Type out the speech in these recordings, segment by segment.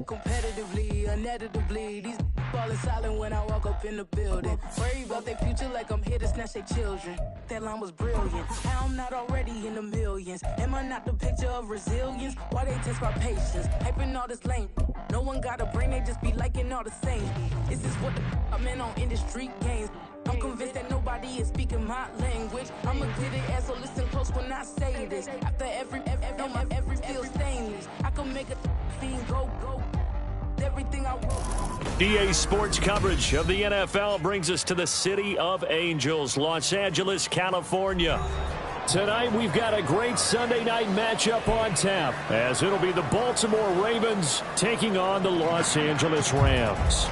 competitively, inevitably. These falling silent when I walk up in the building. Worry about their future like I'm here to snatch their children. That line was brilliant. How I'm not already in the millions. Am I not the picture of resilience? Why they test my patience? Hyping all this lame. No one got a brain, they just be liking all the same. Is this what the I'm in on industry games? I'm convinced that nobody is speaking my language. I'm a good ass, so listen close when I say this. After every feel stainless. I can make a fiend go. Everything I wrote. EA Sports coverage of the NFL brings us to the City of Angels, Los Angeles, California. Tonight we've got a great Sunday night matchup on tap, as it'll be the Baltimore Ravens taking on the Los Angeles Rams.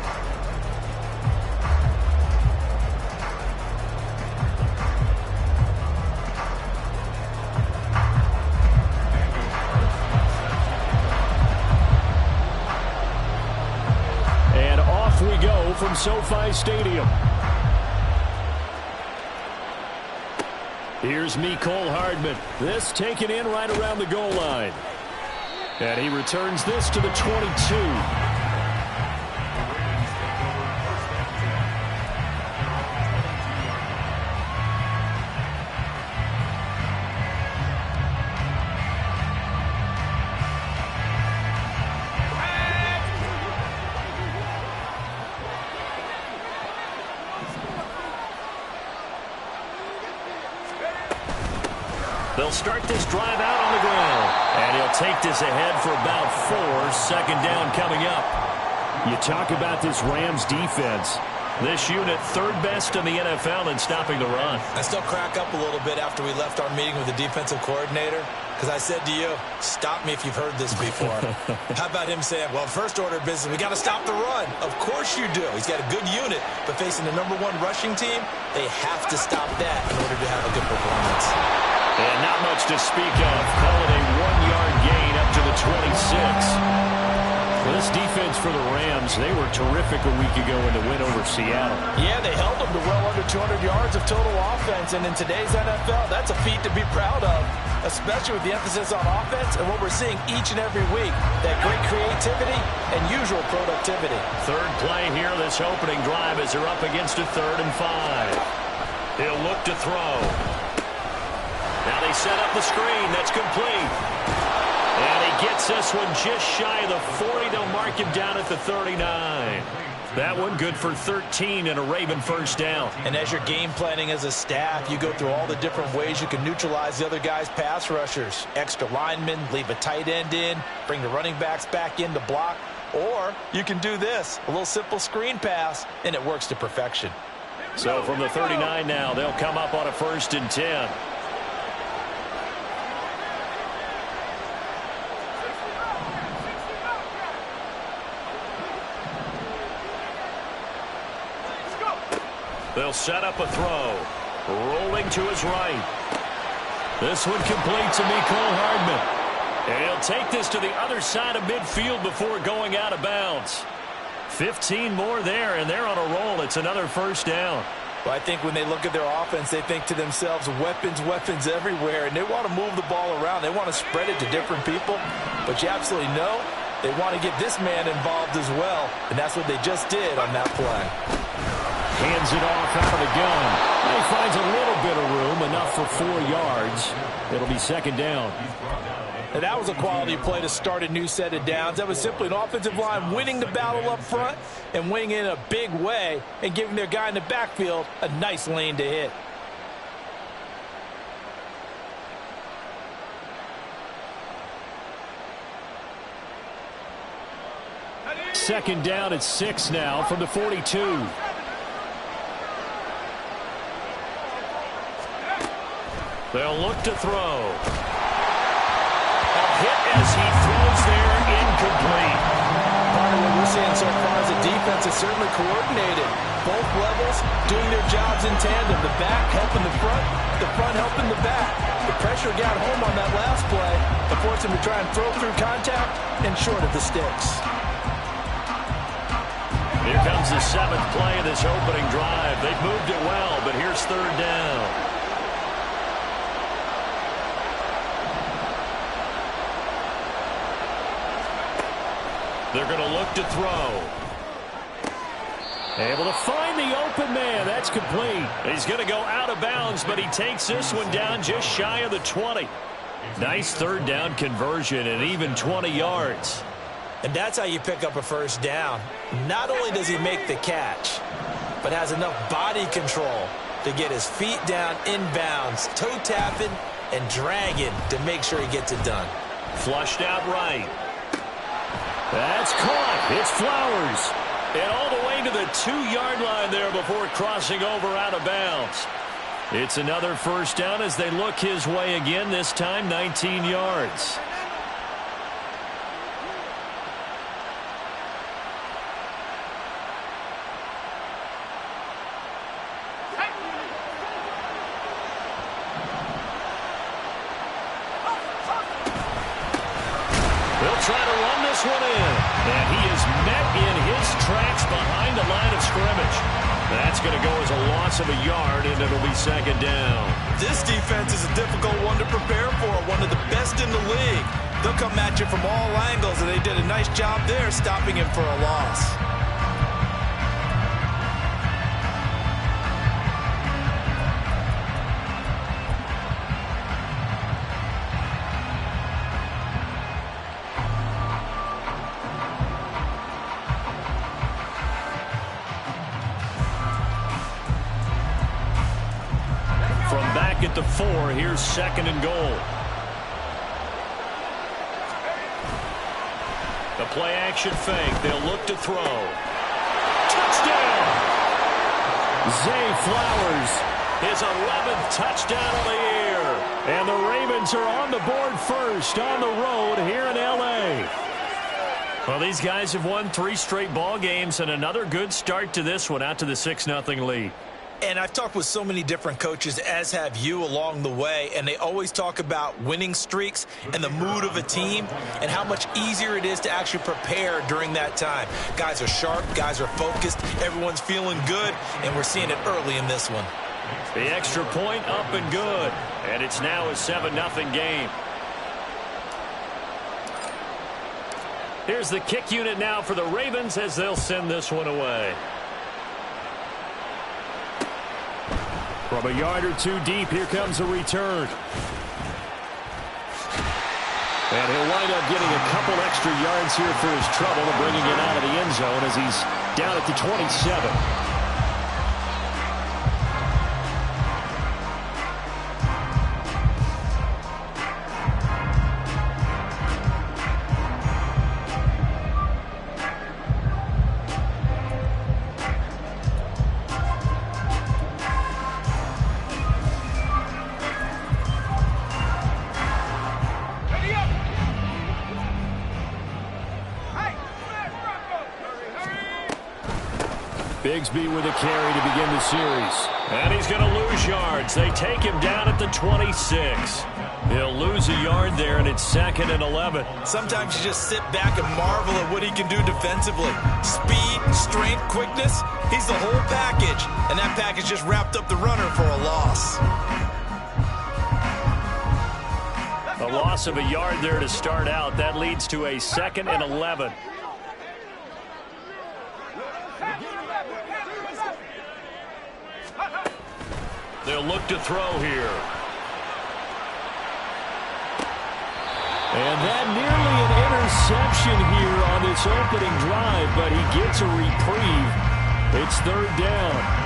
We go from SoFi Stadium. Here's Mecole Hardman. This taken in right around the goal line. And he returns this to the 22. They'll start this drive out on the ground. And he'll take this ahead for about 4. Second down coming up. You talk about this Rams defense. This unit third best in the NFL in stopping the run. I still crack up a little bit after we left our meeting with the defensive coordinator, because I said to you, stop me if you've heard this before. How about him saying, well, first order of business, we got to stop the run. Of course you do. He's got a good unit, but facing the #1 rushing team, they have to stop that in order to have a good performance. And not much to speak of. Call it a 1-yard gain up to the 26. This defense for the Rams, they were terrific a week ago in the win over Seattle. Yeah, they held them to well under 200 yards of total offense, and in today's NFL, that's a feat to be proud of, especially with the emphasis on offense and what we're seeing each and every week, that great creativity and usual productivity. Third play here, this opening drive as they're up against a 3rd and 5. He'll look to throw. Now they set up the screen. That's complete. And he gets this one just shy of the 40. They'll mark him down at the 39. That one good for 13 and a Raven first down. And as you're game planning as a staff, you go through all the different ways you can neutralize the other guy's pass rushers. Extra linemen, leave a tight end in, bring the running backs back in to block. Or you can do this, a little simple screen pass, and it works to perfection. So from the 39 now, they'll come up on a 1st and 10. They'll set up a throw. Rolling to his right. This one complete to Mecole Hardman. And he'll take this to the other side of midfield before going out of bounds. 15 more there, and they're on a roll. It's another first down. Well, I think when they look at their offense, they think to themselves, weapons, weapons everywhere, and they want to move the ball around. They want to spread it to different people, but you absolutely know they want to get this man involved as well, and that's what they just did on that play. Hands it off out of the gun. He finds a little bit of room, enough for 4 yards. It'll be second down. And that was a quality play to start a new set of downs. That was simply an offensive line winning the battle up front and winning in a big way and giving their guy in the backfield a nice lane to hit. Second down at 6 now from the 42. They'll look to throw. A hit as he throws there, incomplete. Part of what we're seeing so far is the defense is certainly coordinated. Both levels doing their jobs in tandem. The back helping the front helping the back. The pressure got home on that last play to force him to try and throw through contact and short of the sticks. Here comes the 7th play of this opening drive. They've moved it well, but here's 3rd down. They're going to look to throw. Able to find the open man. That's complete. He's going to go out of bounds, but he takes this one down just shy of the 20. Nice third down conversion and even 20 yards. And that's how you pick up a first down. Not only does he make the catch, but has enough body control to get his feet down inbounds, toe tapping and dragging to make sure he gets it done. Flushed out right. That's caught. It's Flowers. And all the way to the 2-yard line there before crossing over out of bounds. It's another first down as they look his way again, this time 19 yards. They'll try to run this one in. And he is met in his tracks behind the line of scrimmage. That's going to go as a loss of a yard, and it'll be second down. This defense is a difficult one to prepare for, one of the best in the league. They'll come at you from all angles, and they did a nice job there stopping him for a loss. At the 4, here's second and goal. The play action fake. They'll look to throw. Touchdown! Zay Flowers, his 11th touchdown of the year. And the Ravens are on the board first on the road here in L.A. Well, these guys have won 3 straight ball games and another good start to this one out to the 6-0 lead. And I've talked with so many different coaches, as have you, along the way, and they always talk about winning streaks and the mood of a team and how much easier it is to actually prepare during that time. Guys are sharp, guys are focused, everyone's feeling good, and we're seeing it early in this one. The extra point up and good, and it's now a 7-0 game. Here's the kick unit now for the Ravens as they'll send this one away. From a yard or 2 deep, here comes a return. And he'll wind up getting a couple extra yards here for his trouble and bringing it out of the end zone as he's down at the 27. Bigsby with a carry to begin the series. And he's going to lose yards. They take him down at the 26. He'll lose a yard there, and it's 2nd and 11. Sometimes you just sit back and marvel at what he can do defensively. Speed, strength, quickness, he's the whole package. And that package just wrapped up the runner for a loss. A loss of a yard there to start out. That leads to a 2nd and 11. They'll look to throw here. And that nearly an interception here on this opening drive, but he gets a reprieve. It's 3rd down.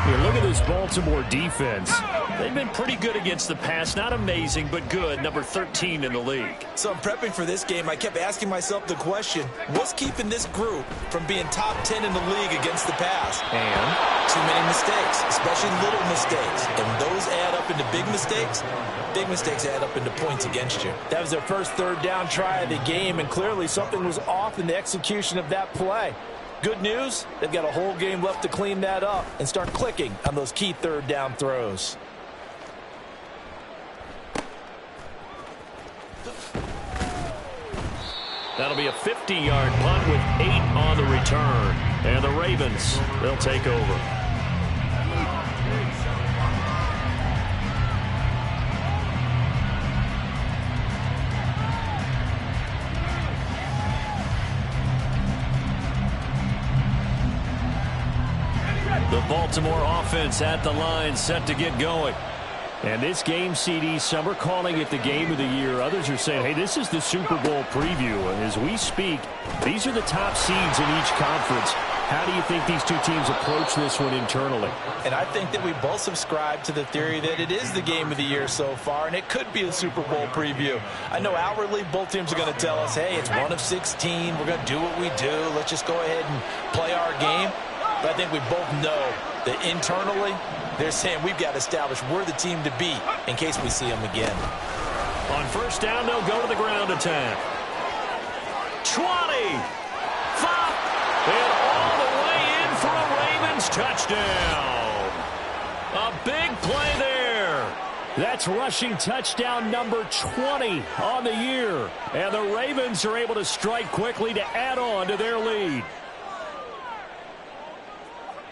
Here, look at this Baltimore defense. They've been pretty good against the pass. Not amazing, but good. Number 13 in the league. So I'm prepping for this game. I kept asking myself the question, what's keeping this group from being top 10 in the league against the pass? And too many mistakes, especially little mistakes. And those add up into big mistakes. Big mistakes add up into points against you. That was their first 3rd down try of the game, and clearly something was off in the execution of that play. Good news, they've got a whole game left to clean that up and start clicking on those key 3rd down throws. that'll be a 50-yard punt with 8 on the return. And the Ravens, they'll take over. The Baltimore offense at the line, set to get going. And this game, CD, some are calling it the game of the year. Others are saying, hey, this is the Super Bowl preview. And as we speak, these are the top seeds in each conference. How do you think these two teams approach this one internally? And I think that we both subscribe to the theory that it is the game of the year so far, and it could be a Super Bowl preview. I know outwardly both teams are going to tell us, hey, it's 1 of 16. We're going to do what we do. Let's just go ahead and play our game. But I think we both know that internally, they're saying we've got to establish we're the team to beat in case we see them again. On first down, they'll go to the ground attack. 20. 5. And all the way in for a Ravens touchdown. A big play there. That's rushing touchdown number 20 on the year. And the Ravens are able to strike quickly to add on to their lead.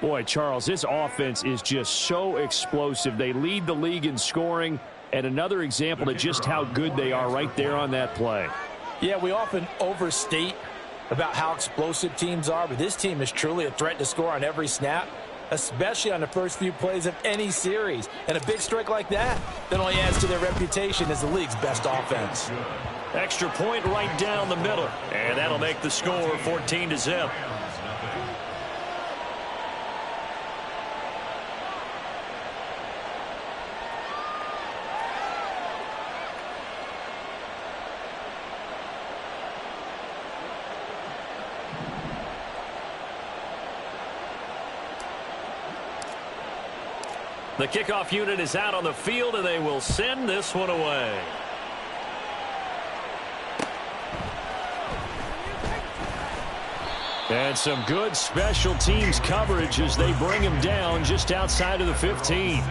Boy, Charles, this offense is just so explosive. They lead the league in scoring, and another example of just how good they are right there on that play. Yeah, we often overstate about how explosive teams are, but this team is truly a threat to score on every snap, especially on the first few plays of any series. And a big strike like that only adds to their reputation as the league's best offense. Extra point right down the middle, and that'll make the score 14-0. The kickoff unit is out on the field, and they will send this one away. And some good special teams coverage as they bring him down just outside of the 15.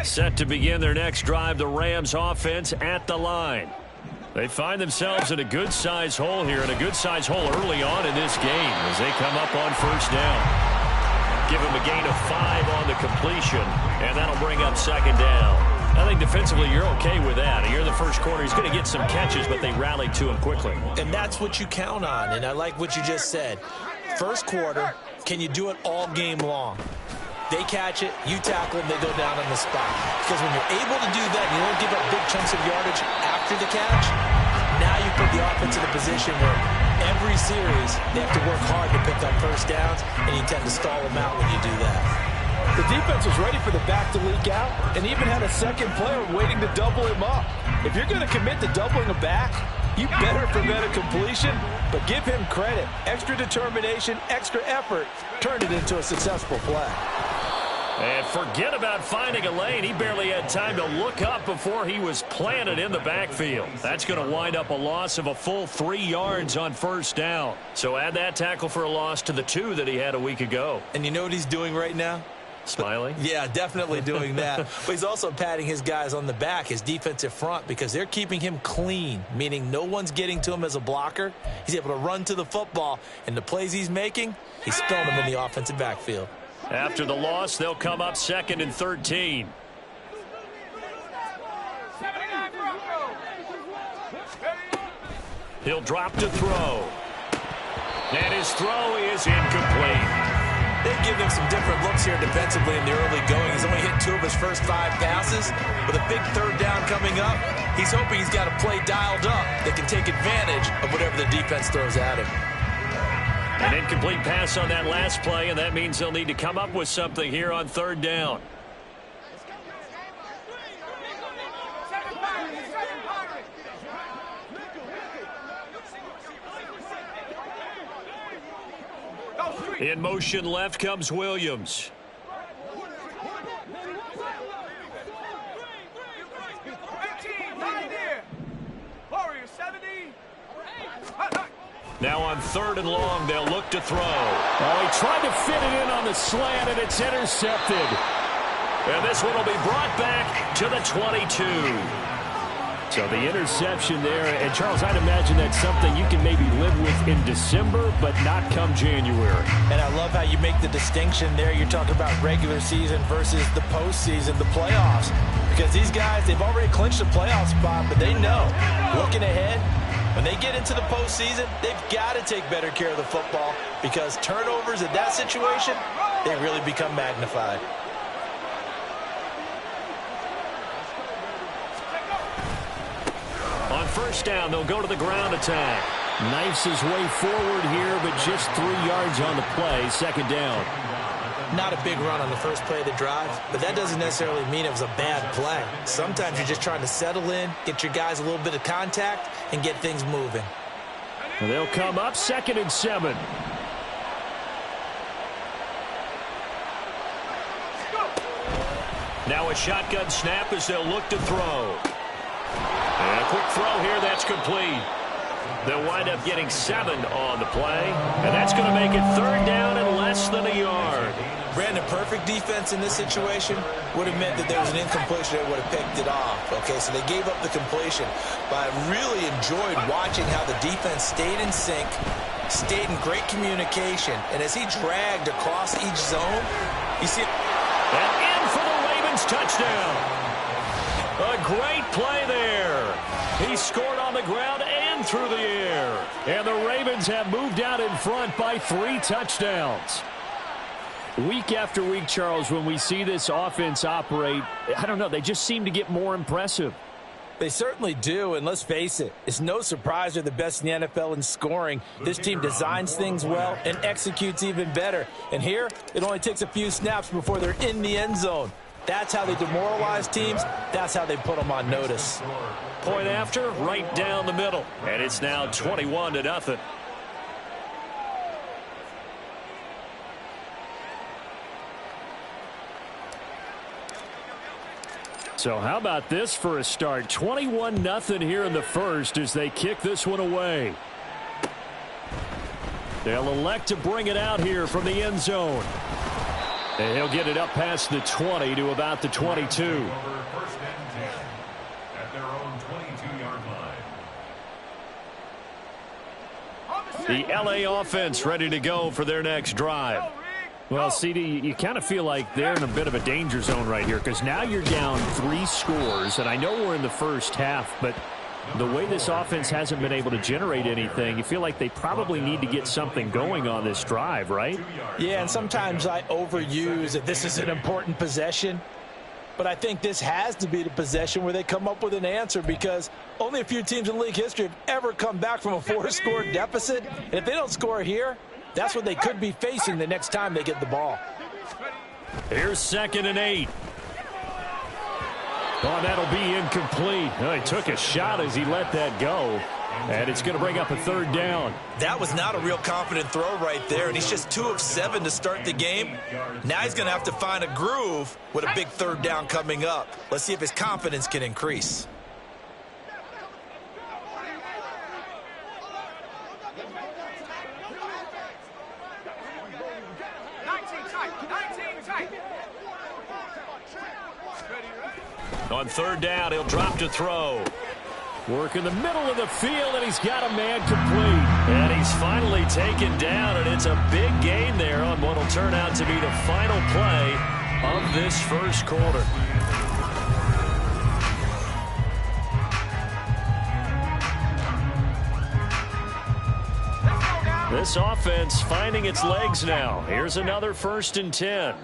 Set to begin their next drive, the Rams offense at the line. They find themselves in a good-sized hole here, and a good-sized hole early on in this game as they come up on first down. Give him a gain of 5 on the completion, and that'll bring up second down. I think defensively you're okay with that. You're in the first quarter. He's going to get some catches, but they rallied to him quickly. And that's what you count on, and I like what you just said. First quarter, can you do it all game long? They catch it, you tackle them, they go down on the spot. Because when you're able to do that, you don't give up big chunks of yardage after the catch, now you put the offense in a position where every series they have to work hard to pick up first downs, and you tend to stall them out when you do that. The defense was ready for the back to leak out and even had a second player waiting to double him up. If you're going to commit to doubling a back, you better prevent a completion, but give him credit. Extra determination, extra effort turned it into a successful play. And forget about finding a lane. He barely had time to look up before he was planted in the backfield. That's going to wind up a loss of a full 3 yards on first down. So add that tackle for a loss to the 2 that he had a week ago. And you know what he's doing right now? Smiling? Yeah, definitely doing that. But he's also patting his guys on the back, his defensive front, because they're keeping him clean, meaning no one's getting to him as a blocker. He's able to run to the football, and the plays he's making, he's throwing them in the offensive backfield. After the loss, they'll come up 2nd and 13. He'll drop to throw. And his throw is incomplete. They've given him some different looks here defensively in the early going. He's only hit 2 of his first 5 passes. With a big third down coming up, he's hoping he's got a play dialed up that can take advantage of whatever the defense throws at him. An incomplete pass on that last play, and that means they'll need to come up with something here on 3rd down. In motion left comes Williams. Now on 3rd and long, they'll look to throw. Oh, he tried to fit it in on the slant, and it's intercepted. And this one will be brought back to the 22. So the interception there, and Charles, I'd imagine that's something you can maybe live with in December, but not come January. And I love how you make the distinction there. You're talking about regular season versus the postseason, the playoffs. Because these guys, they've already clinched a playoff spot, but they know, looking ahead, when they get into the postseason, they've got to take better care of the football because turnovers in that situation, they really become magnified. On first down, they'll go to the ground attack. Knifes his way forward here, but just 3 yards on the play. Second down. Not a big run on the first play of the drive, but that doesn't necessarily mean it was a bad play. Sometimes you're just trying to settle in, get your guys a little bit of contact, and get things moving. And they'll come up 2nd and 7. Now a shotgun snap as they'll look to throw. And a quick throw here, that's complete. They'll wind up getting 7 on the play, and that's going to make it 3rd down and less than a yard. Brandon, perfect defense in this situation would have meant that there was an incompletion that would have picked it off. Okay, so they gave up the completion, but I really enjoyed watching how the defense stayed in sync, stayed in great communication, and as he dragged across each zone, you see... And in for the Ravens touchdown. A great play there. He scored on the ground and through the air. And the Ravens have moved out in front by 3 touchdowns. Week after week, Charles, when we see this offense operate, I don't know, they just seem to get more impressive. They certainly do, and let's face it, it's no surprise they're the best in the NFL in scoring. This team designs things well and executes even better. And here, it only takes a few snaps before they're in the end zone. That's how they demoralize teams. That's how they put them on notice. Point after, right down the middle. And it's now 21-0. So how about this for a start? 21-0 here in the first as they kick this one away. They'll elect to bring it out here from the end zone. And he'll get it up past the 20 to about the 22. First and 10 at their own 22-yard line. The L.A. offense ready to go for their next drive. Well, CD, you kind of feel like they're in a bit of a danger zone right here because now you're down 3 scores, and I know we're in the first half, but the way this offense hasn't been able to generate anything, you feel like they probably need to get something going on this drive, right? Yeah, and sometimes I overuse that this is an important possession, but I think this has to be the possession where they come up with an answer because only a few teams in league history have ever come back from a 4-score deficit, and if they don't score here, that's what they could be facing the next time they get the ball. Here's 2nd and 8. Oh, that'll be incomplete. Oh, he took a shot as he let that go. And it's going to bring up a 3rd down. That was not a real confident throw right there, and he's just 2 of 7 to start the game. Now he's going to have to find a groove with a big 3rd down coming up. Let's see if his confidence can increase. On 3rd down, he'll drop to throw. Work in the middle of the field, and he's got a man complete. And he's finally taken down, and it's a big gain there on what will turn out to be the final play of this first quarter. This offense finding its legs now. Here's another 1st and 10.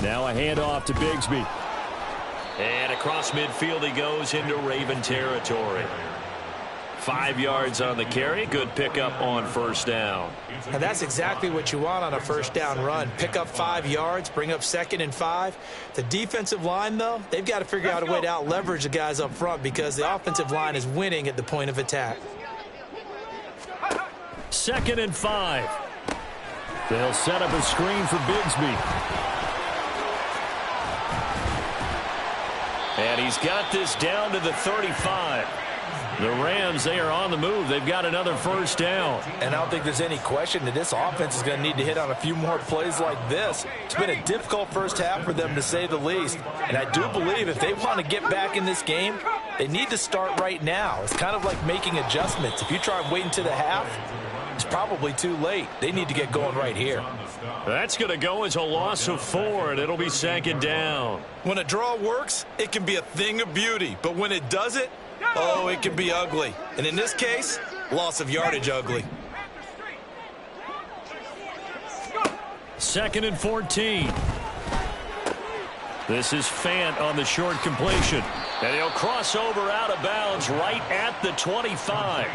Now a handoff to Bigsby. And across midfield he goes into Raven territory. 5 yards on the carry. Good pickup on 1st down. And that's exactly what you want on a 1st down run. Pick up 5 yards, bring up 2nd and 5. The defensive line, though, they've got to figure out a way to out-leverage the guys up front because the offensive line is winning at the point of attack. 2nd and 5. They'll set up a screen for Bigsby. And he's got this down to the 35. The Rams, they are on the move. They've got another first down. And I don't think there's any question that this offense is going to need to hit on a few more plays like this. It's been a difficult first half for them, to say the least. And I do believe if they want to get back in this game, they need to start right now. It's kind of like making adjustments. If you try and wait until the half, it's probably too late. They need to get going right here. That's going to go as a loss of 4, and it'll be second down. When a draw works, it can be a thing of beauty. But when it doesn't, oh, it can be ugly. And in this case, loss of yardage ugly. 2nd and 14. This is Fant on the short completion. And he'll cross over out of bounds right at the 25.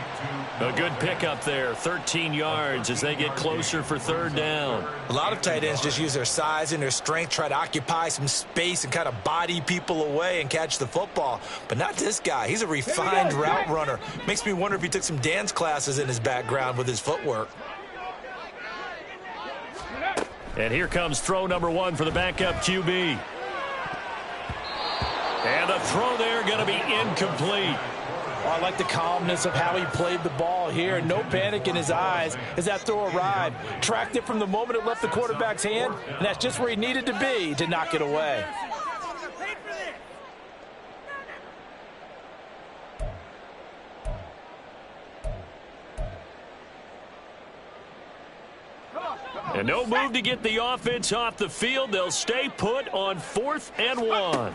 A good pickup there, 13 yards as they get closer for third down. A lot of tight ends just use their size and their strength, try to occupy some space and kind of body people away and catch the football. But not this guy. He's a refined route runner. Makes me wonder if he took some dance classes in his background with his footwork. And here comes throw number 1 for the backup QB. And the throw there going to be incomplete. Oh, I like the calmness of how he played the ball here. No panic in his eyes as that throw arrived. Tracked it from the moment it left the quarterback's hand, and that's just where he needed to be to knock it away. And no move to get the offense off the field. They'll stay put on 4th and 1.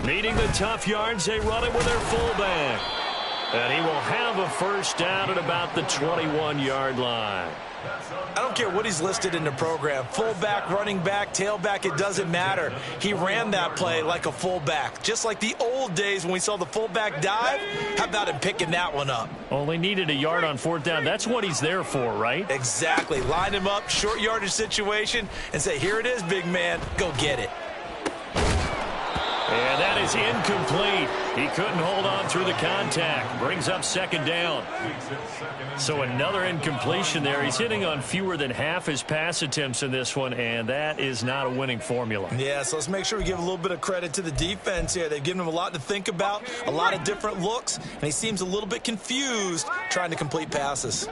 Needing the tough yards, they run it with their fullback. And he will have a first down at about the 21-yard line. I don't care what he's listed in the program. Fullback, running back, tailback, it doesn't matter. He ran that play like a fullback. Just like the old days when we saw the fullback dive. How about him picking that one up? Only needed a yard on 4th down. That's what he's there for, right? Exactly. Line him up, short yardage situation, and say, here it is, big man. Go get it. And that is incomplete. He couldn't hold on through the contact. Brings up second down. So another incompletion there. He's hitting on fewer than half his pass attempts in this one, and that is not a winning formula. Yeah, so let's make sure we give a little bit of credit to the defense here. They've given him a lot to think about, a lot of different looks, and he seems a little bit confused trying to complete passes.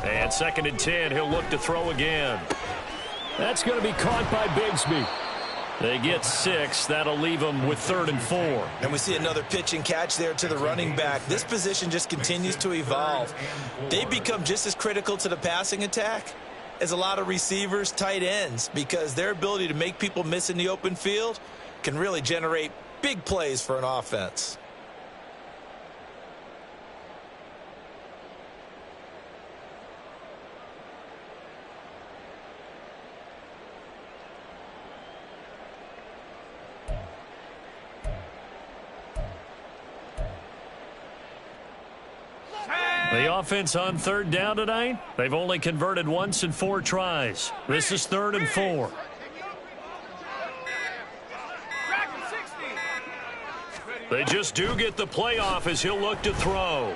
And 2nd and 10, he'll look to throw again. That's going to be caught by Bigsby. They get 6. That'll leave them with 3rd and 4. And we see another pitch and catch there to the running back. This position just continues to evolve. They become just as critical to the passing attack as a lot of receivers, tight ends, because their ability to make people miss in the open field can really generate big plays for an offense. The offense on 3rd down tonight, they've only converted once in 4 tries. This is 3rd and 4. They just do get the playoff as he'll look to throw.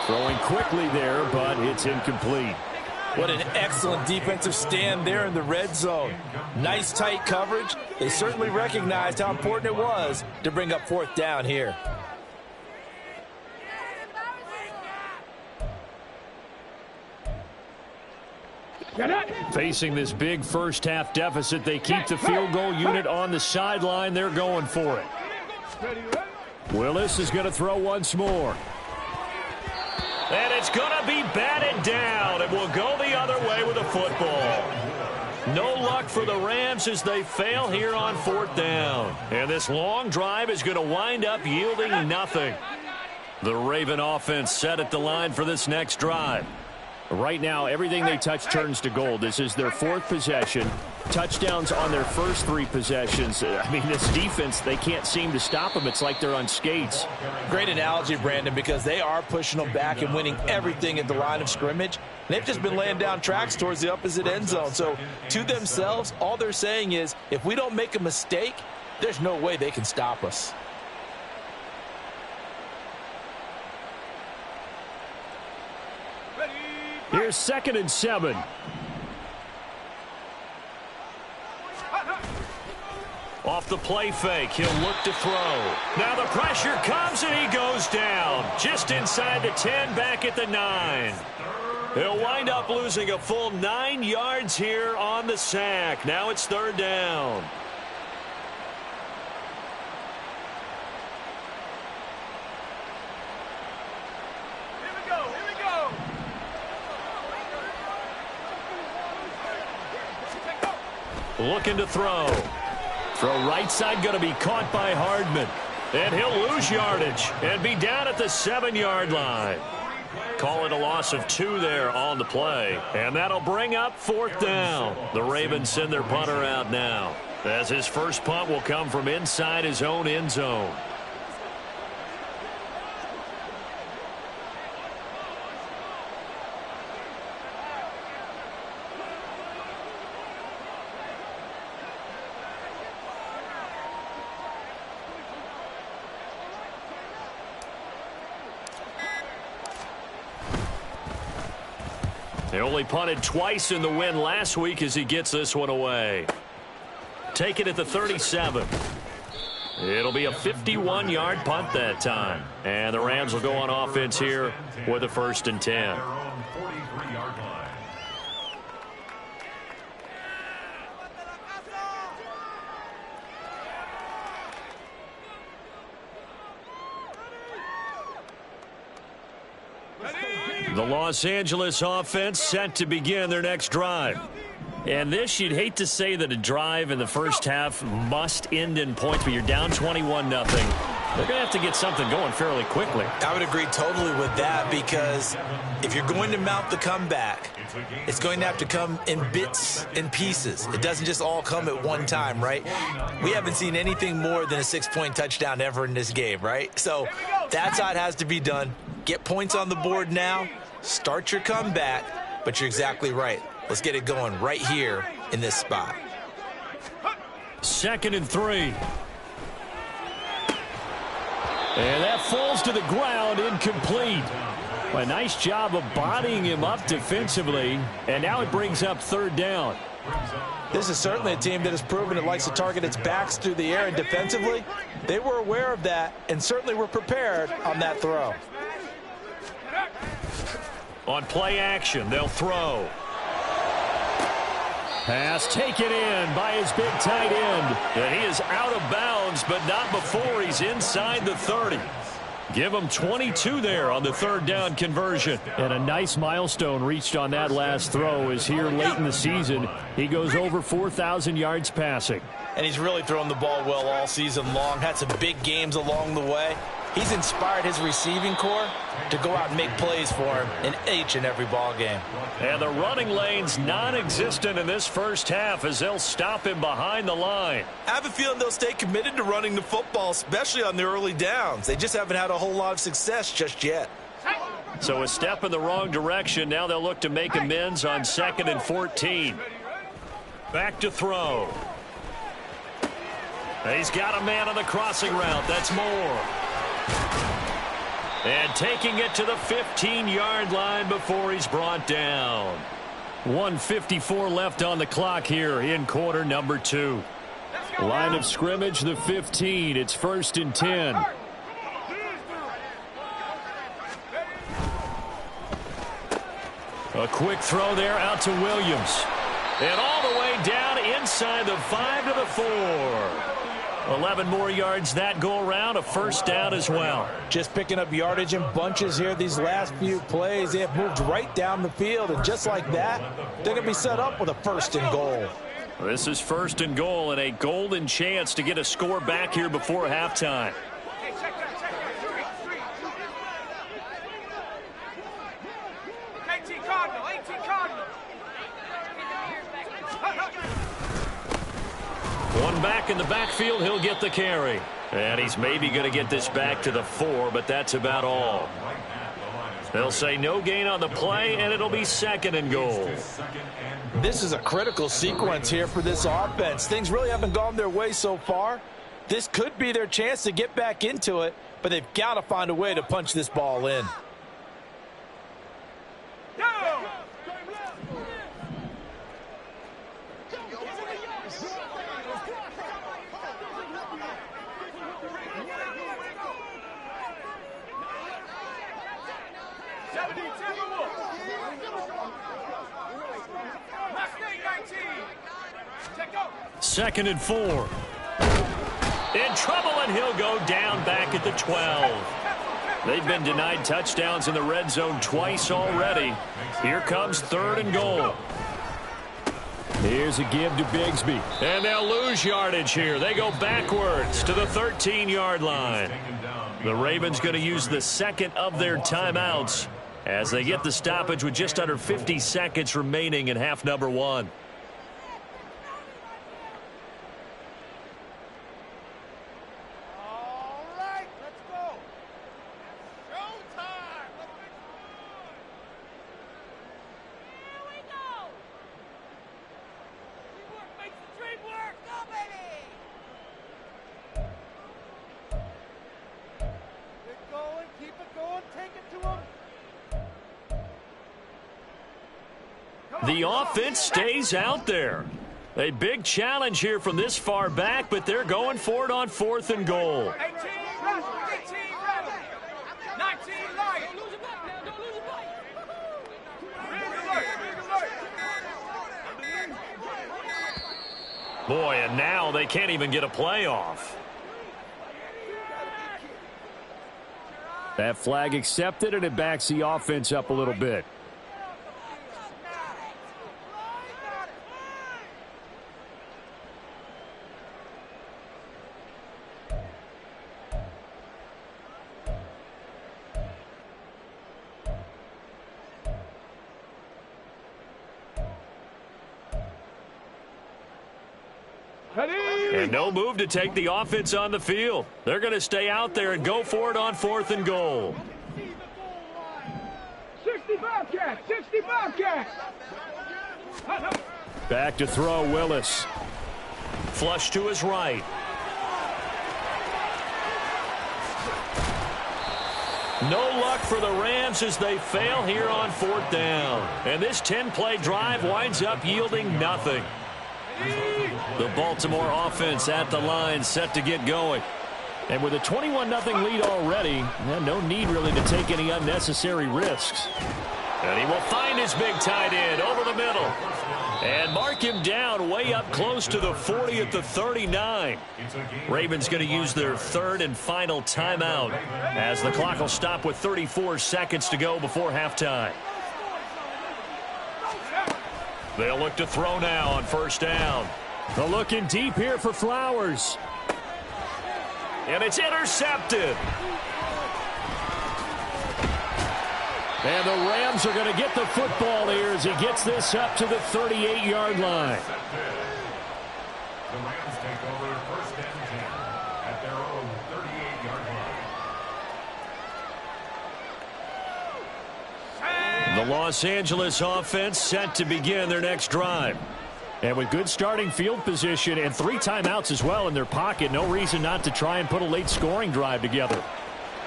Throwing quickly there, but it's incomplete. What an excellent defensive stand there in the red zone. Nice tight coverage. They certainly recognized how important it was to bring up 4th down here. Facing this big first half deficit, they keep the field goal unit on the sideline. They're going for it. Willis is going to throw once more. And it's going to be batted down. It will go the other way with a football. No luck for the Rams as they fail here on 4th down. And this long drive is going to wind up yielding nothing. The Raven offense set at the line for this next drive. Right now, everything they touch turns to gold. This is their 4th possession. Touchdowns on their first 3 possessions. I mean, this defense, they can't seem to stop them. It's like they're on skates. Great analogy, Brandon, because they are pushing them back and winning everything at the line of scrimmage. They've just been laying down tracks towards the opposite end zone. So, to themselves, all they're saying is, if we don't make a mistake, there's no way they can stop us. Here's 2nd and 7. Off the play fake, he'll look to throw. Now the pressure comes and he goes down. Just inside the 10, back at the 9. He'll wind up losing a full 9 yards here on the sack. Now it's 3rd down. Looking to throw. Throw right side, going to be caught by Hardman. And he'll lose yardage and be down at the 7-yard line. Call it a loss of 2 there on the play. And that'll bring up 4th down. The Ravens send their punter out now, as his first punt will come from inside his own end zone. They only punted twice in the win last week as he gets this one away. Take it at the 37. It'll be a 51-yard punt that time. And the Rams will go on offense here with a 1st and 10. The Los Angeles offense set to begin their next drive. And this, you'd hate to say that a drive in the first half must end in points, but you're down 21-0. They're going to have to get something going fairly quickly. I would agree totally with that, because if you're going to mount the comeback, it's going to have to come in bits and pieces. It doesn't just all come at one time, right? We haven't seen anything more than a 6-point touchdown ever in this game, right? So that's how it has to be done. Get points on the board now. Start your comeback, but you're exactly right. Let's get it going right here in this spot. 2nd and 3. And that falls to the ground, incomplete. A nice job of bodying him up defensively, and now it brings up 3rd down. This is certainly a team that has proven it likes to target its backs through the air, and defensively, they were aware of that and certainly were prepared on that throw. On play action, they'll throw. Pass taken in by his big tight end. And he is out of bounds, but not before he's inside the 30. Give him 22 there on the 3rd down conversion. And a nice milestone reached on that last throw is here late in the season. He goes over 4,000 yards passing. And he's really thrown the ball well all season long. Had some big games along the way. He's inspired his receiving corps to go out and make plays for him in each and every ball game. And the running lane's non-existent in this first half as they'll stop him behind the line. I have a feeling they'll stay committed to running the football, especially on the early downs. They just haven't had a whole lot of success just yet. So a step in the wrong direction. Now they'll look to make amends on 2nd and 14. Back to throw. He's got a man on the crossing route. That's Moore. And taking it to the 15-yard line before he's brought down. 1:54 left on the clock here in quarter number 2. Line of scrimmage, the 15. It's 1st and 10. A quick throw there out to Williams. And all the way down inside the 5 to the 4. 11 more yards that go around, a 1st down as well. Just picking up yardage in bunches here these last few plays. They have moved right down the field, and just like that, they're going to be set up with a 1st and goal. This is 1st and goal and a golden chance to get a score back here before halftime. One back in the backfield, he'll get the carry. And he's maybe going to get this back to the 4, but that's about all. They'll say no gain on the play, and it'll be 2nd and goal. This is a critical sequence here for this offense. Things really haven't gone their way so far. This could be their chance to get back into it, but they've got to find a way to punch this ball in. Second and 4. In trouble, and he'll go down back at the 12. They've been denied touchdowns in the red zone twice already. Here comes 3rd and goal. Here's a give to Bigsby. And they'll lose yardage here. They go backwards to the 13-yard line. The Ravens going to use the second of their timeouts as they get the stoppage with just under 50 seconds remaining in half number 1. The offense stays out there. A big challenge here from this far back, but they're going for it on 4th and goal. 18, 19 light. Don't lose it back now. Don't lose it back. Boy, and now they can't even get a play off. That flag accepted, and it backs the offense up a little bit. And no move to take the offense on the field. They're going to stay out there and go for it on 4th and goal. 65 cat, 65 cat. Back to throw, Willis. Flush to his right. No luck for the Rams as they fail here on 4th down. And this 10-play drive winds up yielding nothing. The Baltimore offense at the line, set to get going. And with a 21-0 lead already, no need really to take any unnecessary risks. And he will find his big tight end over the middle. And mark him down way up close to the 40 at the 39. Ravens going to use their 3rd and final timeout as the clock will stop with 34 seconds to go before halftime. They'll look to throw now on 1st down. They're looking deep here for Flowers. And it's intercepted. And the Rams are going to get the football here as he gets this up to the 38-yard line. The Rams take over 1st and 10 at their own 38-yard line. The Los Angeles offense set to begin their next drive. And with good starting field position and 3 timeouts as well in their pocket, no reason not to try and put a late scoring drive together.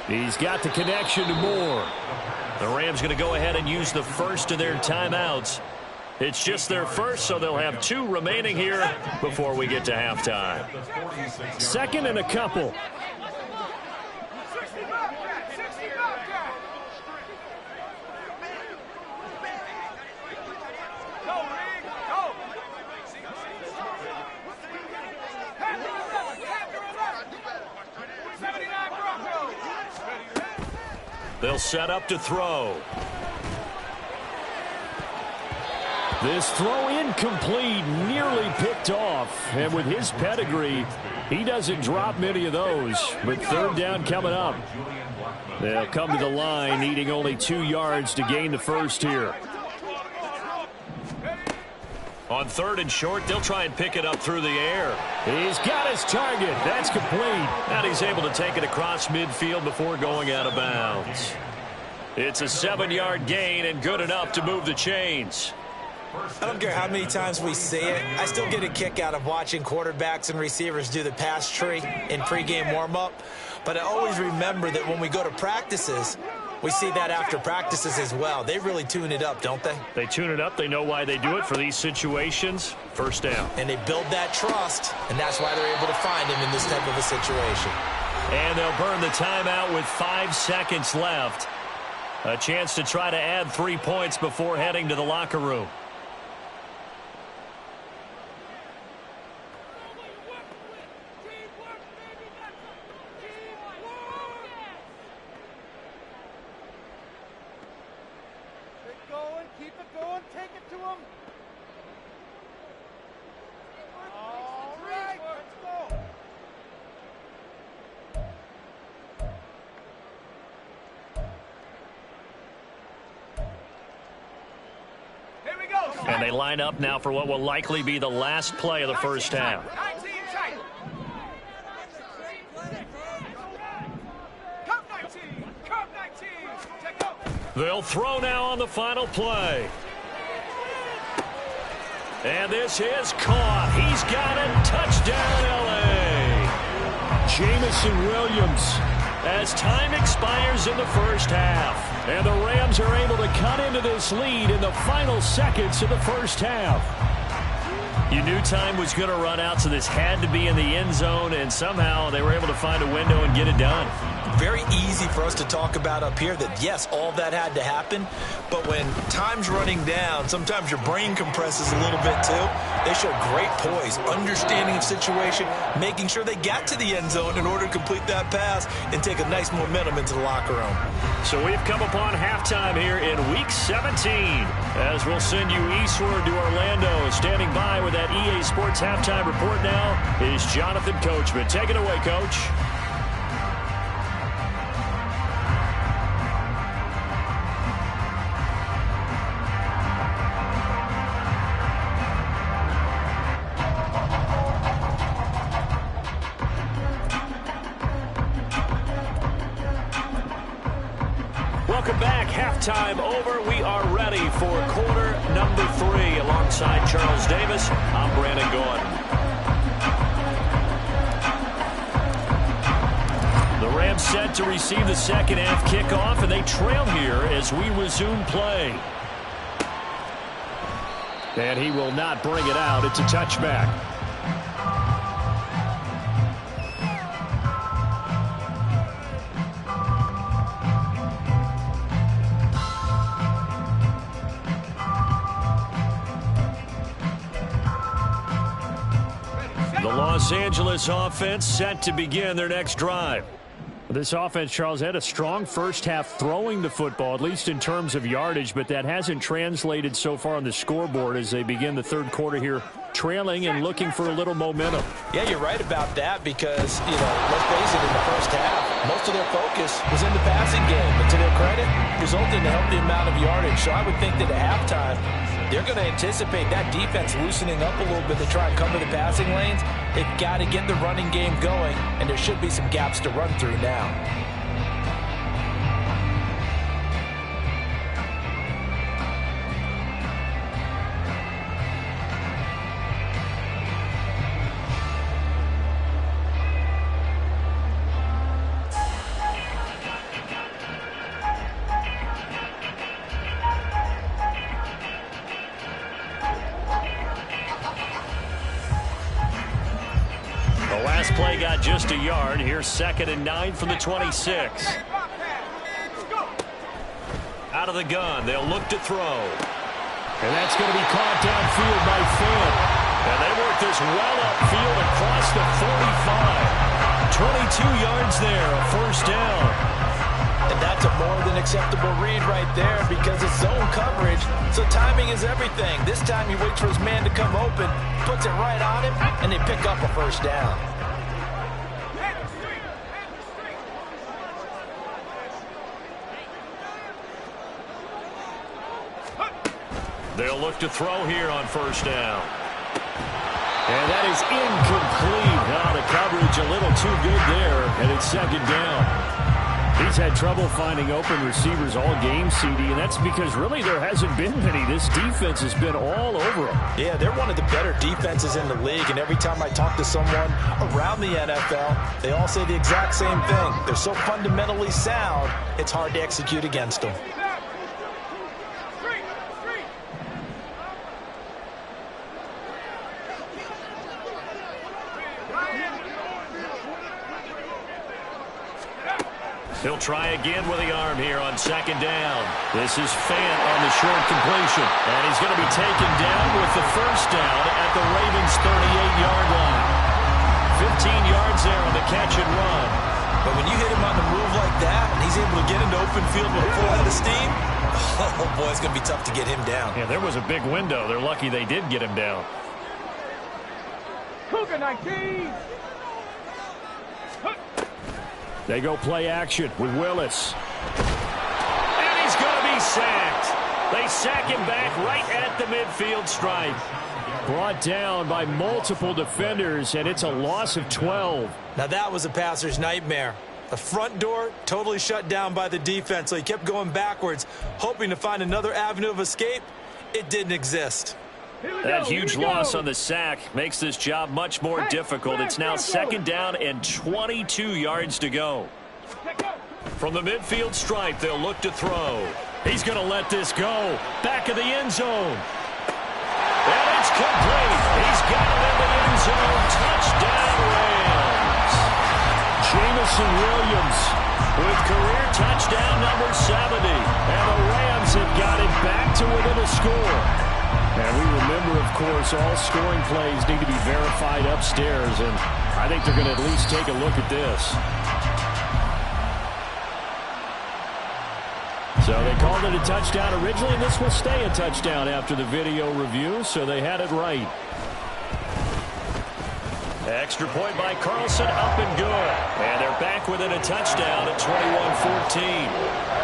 He's got the connection to Moore. The Rams going to go ahead and use the first of their timeouts. It's just their first, so they'll have 2 remaining here before we get to halftime. 2nd and a couple. They'll set up to throw. This throw incomplete, nearly picked off. And with his pedigree, he doesn't drop many of those. But 3rd down coming up. They'll come to the line, needing only 2 yards to gain the first here. On 3rd and short, they'll try and pick it up through the air. He's got his target. That's complete. And he's able to take it across midfield before going out of bounds. It's a 7-yard gain and good enough to move the chains. I don't care how many times we see it. I still get a kick out of watching quarterbacks and receivers do the pass tree in pregame warm-up. But I always remember that when we go to practices, we see that after practices as well. They really tune it up, don't they? They tune it up. They know why they do it for these situations. 1st down. And they build that trust, and that's why they're able to find him in this type of a situation. And they'll burn the timeout with 5 seconds left. A chance to try to add 3 points before heading to the locker room. Keep it going, take it to him. All right, let's go. Here we go. And they line up now for what will likely be the last play of the first half. 19 tight. Cup 19. Cup 19. Take go. They'll throw now on the final play. And this is caught. He's got it. Touchdown, L.A. Jamison Williams. As time expires in the first half. And the Rams are able to cut into this lead in the final seconds of the first half. You knew time was going to run out, so this had to be in the end zone, and somehow they were able to find a window and get it done. Very easy for us to talk about up here that, yes, all that had to happen, but when time's running down, sometimes your brain compresses a little bit too. They showed great poise, understanding of situation, making sure they got to the end zone in order to complete that pass and take a nice momentum into the locker room. So we've come upon halftime here in Week 17, as we'll send you eastward to Orlando. Standing by with that EA Sports halftime report now is Jonathan Coachman. Take it away, Coach. Welcome back. Halftime over. We are ready for quarter number 3. Alongside Charles Davis, I'm Brandon Gordon. The Rams set to receive the second half kickoff, and they trail here as we resume play. And he will not bring it out. It's a touchback. The Los Angeles offense set to begin their next drive. This offense, Charles, had a strong first half throwing the football, at least in terms of yardage, but that hasn't translated so far on the scoreboard as they begin the third quarter here, trailing and looking for a little momentum. Yeah, you're right about that because, let's face it, in the first half, most of their focus was in the passing game. But to their credit, resulted in a healthy amount of yardage. So I would think that at halftime, they're going to anticipate that defense loosening up a little bit to try and cover the passing lanes. They've got to get the running game going, and there should be some gaps to run through now. Play got just a yard. Here's 2nd and 9 from the 26. Out of the gun. They'll look to throw. And that's going to be caught downfield by Finn. And they work this well upfield across the 45. 22 yards there, a first down. And that's a more than acceptable read right there because it's zone coverage, so timing is everything. This time he waits for his man to come open, puts it right on him, and they pick up a first down. They'll look to throw here on first down. And that is incomplete. Now the coverage a little too good there, and it's 2nd down. He's had trouble finding open receivers all game, CD, and that's because really there hasn't been many. This defense has been all over him. Yeah, they're one of the better defenses in the league, and every time I talk to someone around the NFL, they all say the exact same thing. They're so fundamentally sound, it's hard to execute against them. He'll try again with the arm here on second down. This is Fant on the short completion. And he's going to be taken down with the first down at the Ravens' 38-yard line. 15 yards there on the catch and run. But when you hit him on the move like that, and he's able to get into open field with a full head of steam, oh boy, it's going to be tough to get him down. Yeah, there was a big window. They're lucky they did get him down. Cougar 19. They go play action with Willis. And he's going to be sacked. They sack him back right at the midfield stripe. Brought down by multiple defenders, and it's a loss of 12. Now that was a passer's nightmare. The front door totally shut down by the defense, so he kept going backwards, hoping to find another avenue of escape. It didn't exist. That huge loss on the sack makes this job much more difficult. It's now second down and 22 yards to go. From the midfield stripe, they'll look to throw. He's going to let this go. Back of the end zone. And it's complete. He's got it in the end zone. Touchdown, Rams. Jameson Williams with career touchdown number 70. And the Rams have got it back to within a score. And we remember, of course, all scoring plays need to be verified upstairs, and I think they're going to at least take a look at this. So they called it a touchdown originally, and this will stay a touchdown after the video review, so they had it right. Extra point by Carlson, up and good. And they're back within a touchdown at 21-14.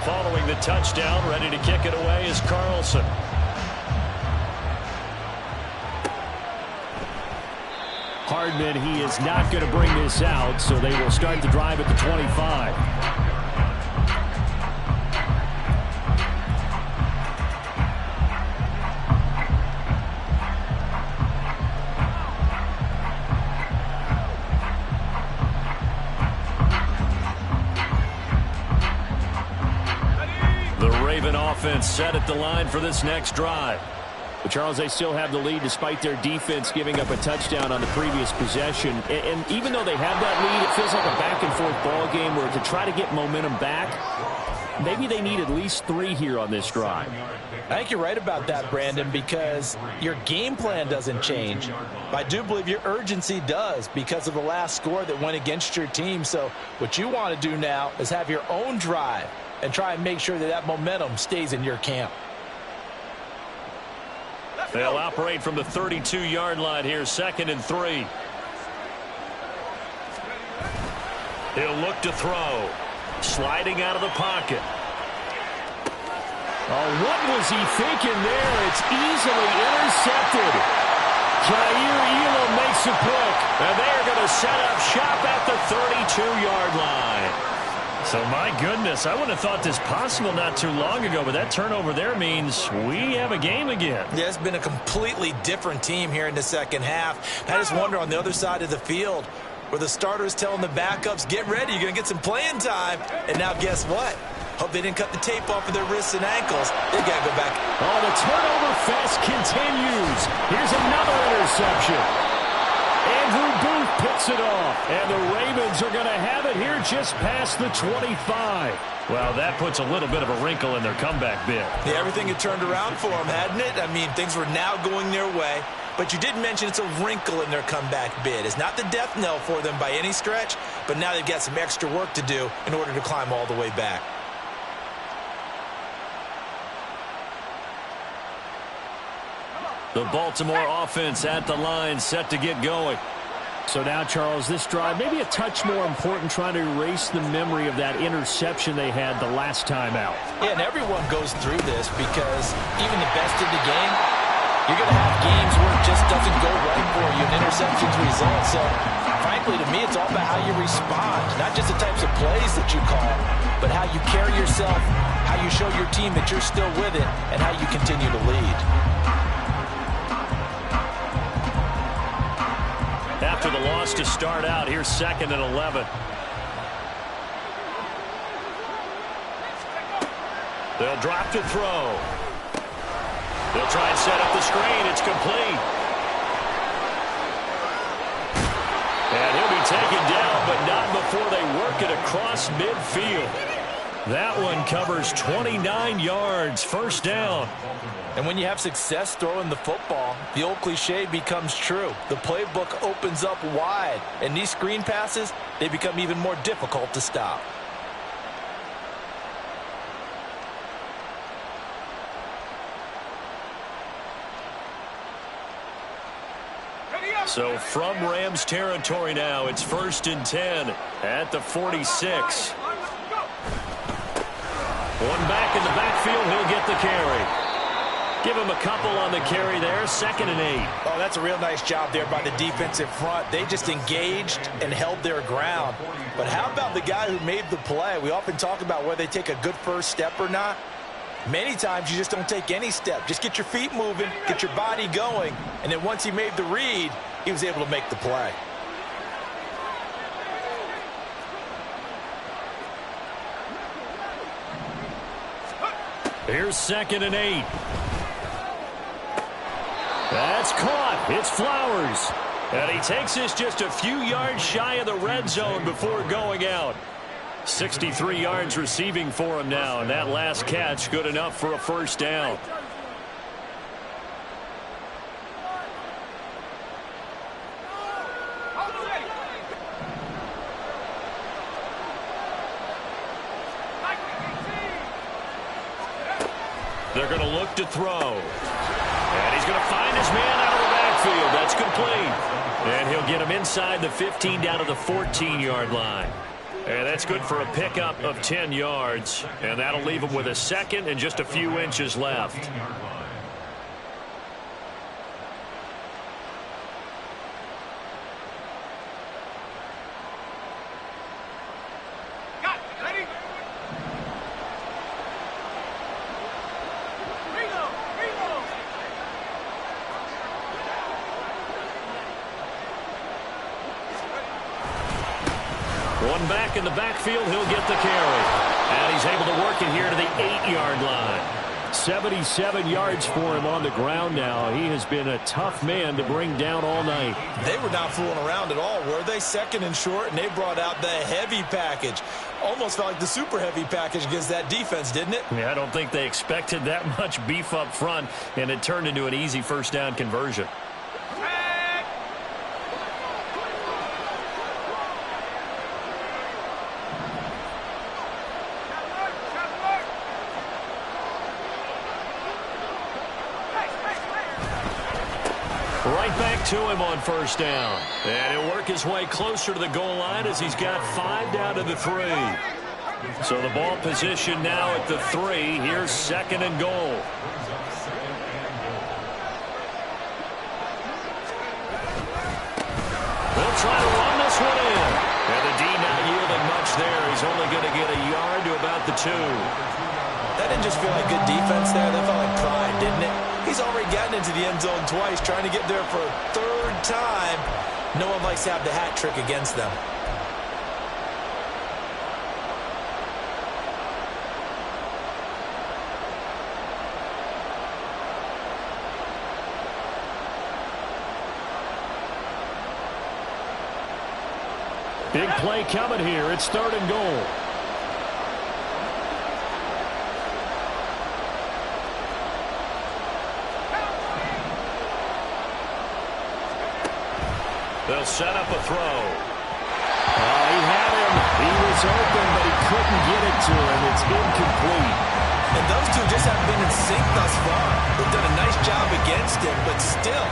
Following the touchdown, ready to kick it away is Carlson. Hardman, he is not going to bring this out, so they will start the drive at the 25. Offense set at the line for this next drive. But Charles, they still have the lead despite their defense giving up a touchdown on the previous possession. And even though they have that lead, it feels like a back-and-forth ball game where to try to get momentum back, maybe they need at least 3 here on this drive. I think you're right about that, Brandon, because your game plan doesn't change. I do believe your urgency does because of the last score that went against your team. So what you want to do now is have your own drive and try and make sure that that momentum stays in your camp. They'll operate from the 32-yard line here, 2nd and 3. He'll look to throw. Sliding out of the pocket. Oh, what was he thinking there? It's easily intercepted. Jair Elam makes a pick. And they are going to set up shop at the 32-yard line. So, my goodness, I wouldn't have thought this possible not too long ago, but that turnover there means we have a game again. Yeah, it's been a completely different team here in the second half. I just wonder on the other side of the field where the starters telling the backups, get ready, you're going to get some playing time. And now guess what? Hope they didn't cut the tape off of their wrists and ankles. They got to go back. Oh, the turnover fest continues. Here's another interception. Andrew Booth picks it off, and the Ravens are going to have it here just past the 25. Well, that puts a little bit of a wrinkle in their comeback bid. Yeah, everything had turned around for them, hadn't it? I mean, things were now going their way. But you did mention it's a wrinkle in their comeback bid. It's not the death knell for them by any stretch, but now they've got some extra work to do in order to climb all the way back. The Baltimore offense at the line, set to get going. So now, Charles, this drive maybe a touch more important, trying to erase the memory of that interception they had the last time out. Yeah, and everyone goes through this because even the best in the game, you're going to have games where it just doesn't go right for you, and interceptions result. So, frankly, to me, it's all about how you respond, not just the types of plays that you call, but how you carry yourself, how you show your team that you're still with it, and how you continue to lead. After the loss to start out, here's 2nd and 11. They'll drop to throw. They'll try and set up the screen. It's complete. And he'll be taken down, but not before they work it across midfield. That one covers 29 yards, first down. And when you have success throwing the football, the old cliche becomes true. The playbook opens up wide, and these screen passes, they become even more difficult to stop. So from Rams territory now, it's 1st and 10 at the 46. One back in the backfield, he'll get the carry. Give him a couple on the carry there, 2nd and 8. Oh, that's a real nice job there by the defensive front. They just engaged and held their ground. But how about the guy who made the play? We often talk about whether they take a good first step or not. Many times you just don't take any step. Just get your feet moving, get your body going, and then once he made the read, he was able to make the play. Here's 2nd and 8. That's caught. It's Flowers. And he takes this just a few yards shy of the red zone before going out. 63 yards receiving for him now, and that last catch good enough for a first down. They're going to look to throw. And he's going to find his man out of the backfield. That's complete. And he'll get him inside the 15 down to the 14-yard line. And that's good for a pickup of 10 yards. And that'll leave him with a 2nd and just a few inches left. One back in the backfield, he'll get the carry. And he's able to work it here to the 8-yard line. 77 yards for him on the ground now. He has been a tough man to bring down all night. They were not fooling around at all, were they? 2nd and short, and they brought out the heavy package. Almost felt like the super heavy package against that defense, didn't it? Yeah, I don't think they expected that much beef up front, and it turned into an easy first down conversion. Right back to him on first down. And he'll work his way closer to the goal line as he's got 5 down to the 3. So the ball position now at the 3. Here's 2nd and goal. They'll try to run this one in. And the D not yielding much there. He's only going to get a yard to about the 2. That didn't just feel like good defense there. That felt like pride, didn't it? He's already gotten into the end zone twice, trying to get there for a 3rd time. No one likes to have the hat trick against them. Big play coming here. It's 3rd and goal. They'll set up a throw. He had him. He was open, but he couldn't get it to him. It's incomplete. And those two just haven't been in sync thus far. They've done a nice job against him, but still,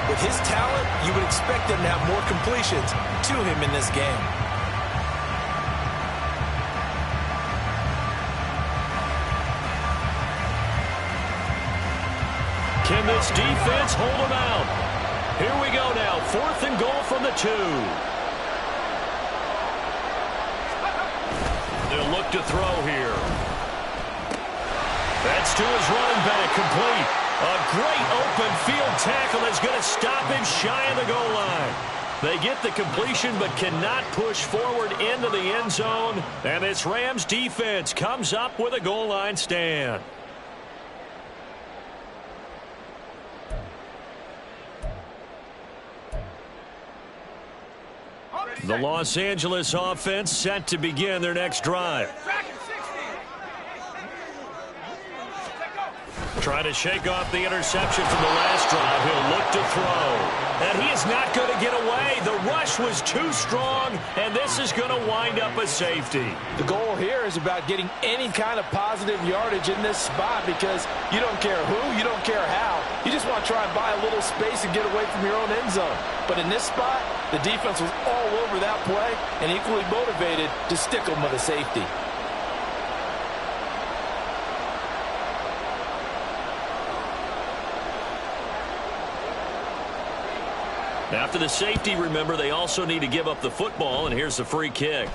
with his talent, you would expect them to have more completions to him in this game. Can this defense hold him out? Here we go now, 4th and goal from the 2. They'll look to throw here. That's to his running back, complete. A great open field tackle that's going to stop him shy of the goal line. They get the completion but cannot push forward into the end zone. And this Rams defense comes up with a goal line stand. The Los Angeles offense set to begin their next drive. Trying to shake off the interception from the last drive. He'll look to throw. And he is not going to get away. The rush was too strong, and this is going to wind up a safety. The goal here is about getting any kind of positive yardage in this spot because you don't care who, you don't care how. You just want to try and buy a little space and get away from your own end zone. But in this spot, the defense was all over that play and equally motivated to stick them with a safety. After the safety, remember, they also need to give up the football, and here's the free kick.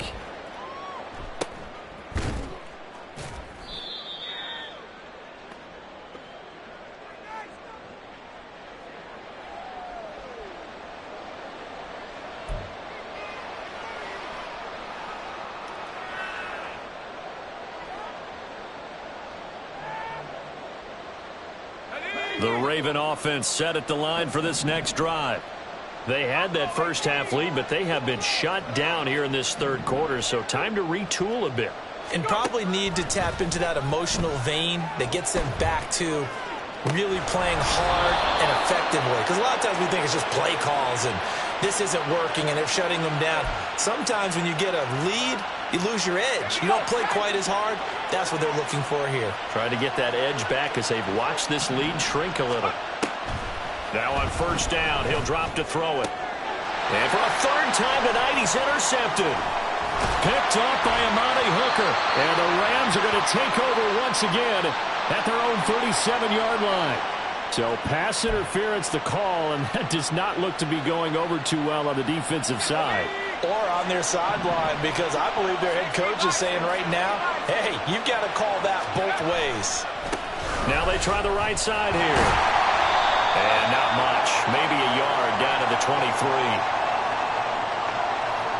The Raven offense set at the line for this next drive. They had that first half lead, but they have been shut down here in this third quarter, so time to retool a bit. And probably need to tap into that emotional vein that gets them back to really playing hard and effectively. Because a lot of times we think it's just play calls and this isn't working and they're shutting them down. Sometimes when you get a lead, you lose your edge. You don't play quite as hard. That's what they're looking for here. Trying to get that edge back as they've watched this lead shrink a little. Now on first down, he'll drop to throw it. And for a third time tonight, he's intercepted. Picked off by Amani Hooker. And the Rams are going to take over once again at their own 37-yard line. So pass interference the call, and that does not look to be going over too well on the defensive side. Or on their sideline, because I believe their head coach is saying right now, hey, you've got to call that both ways. Now they try the right side here. And not much. Maybe a yard down to the 23.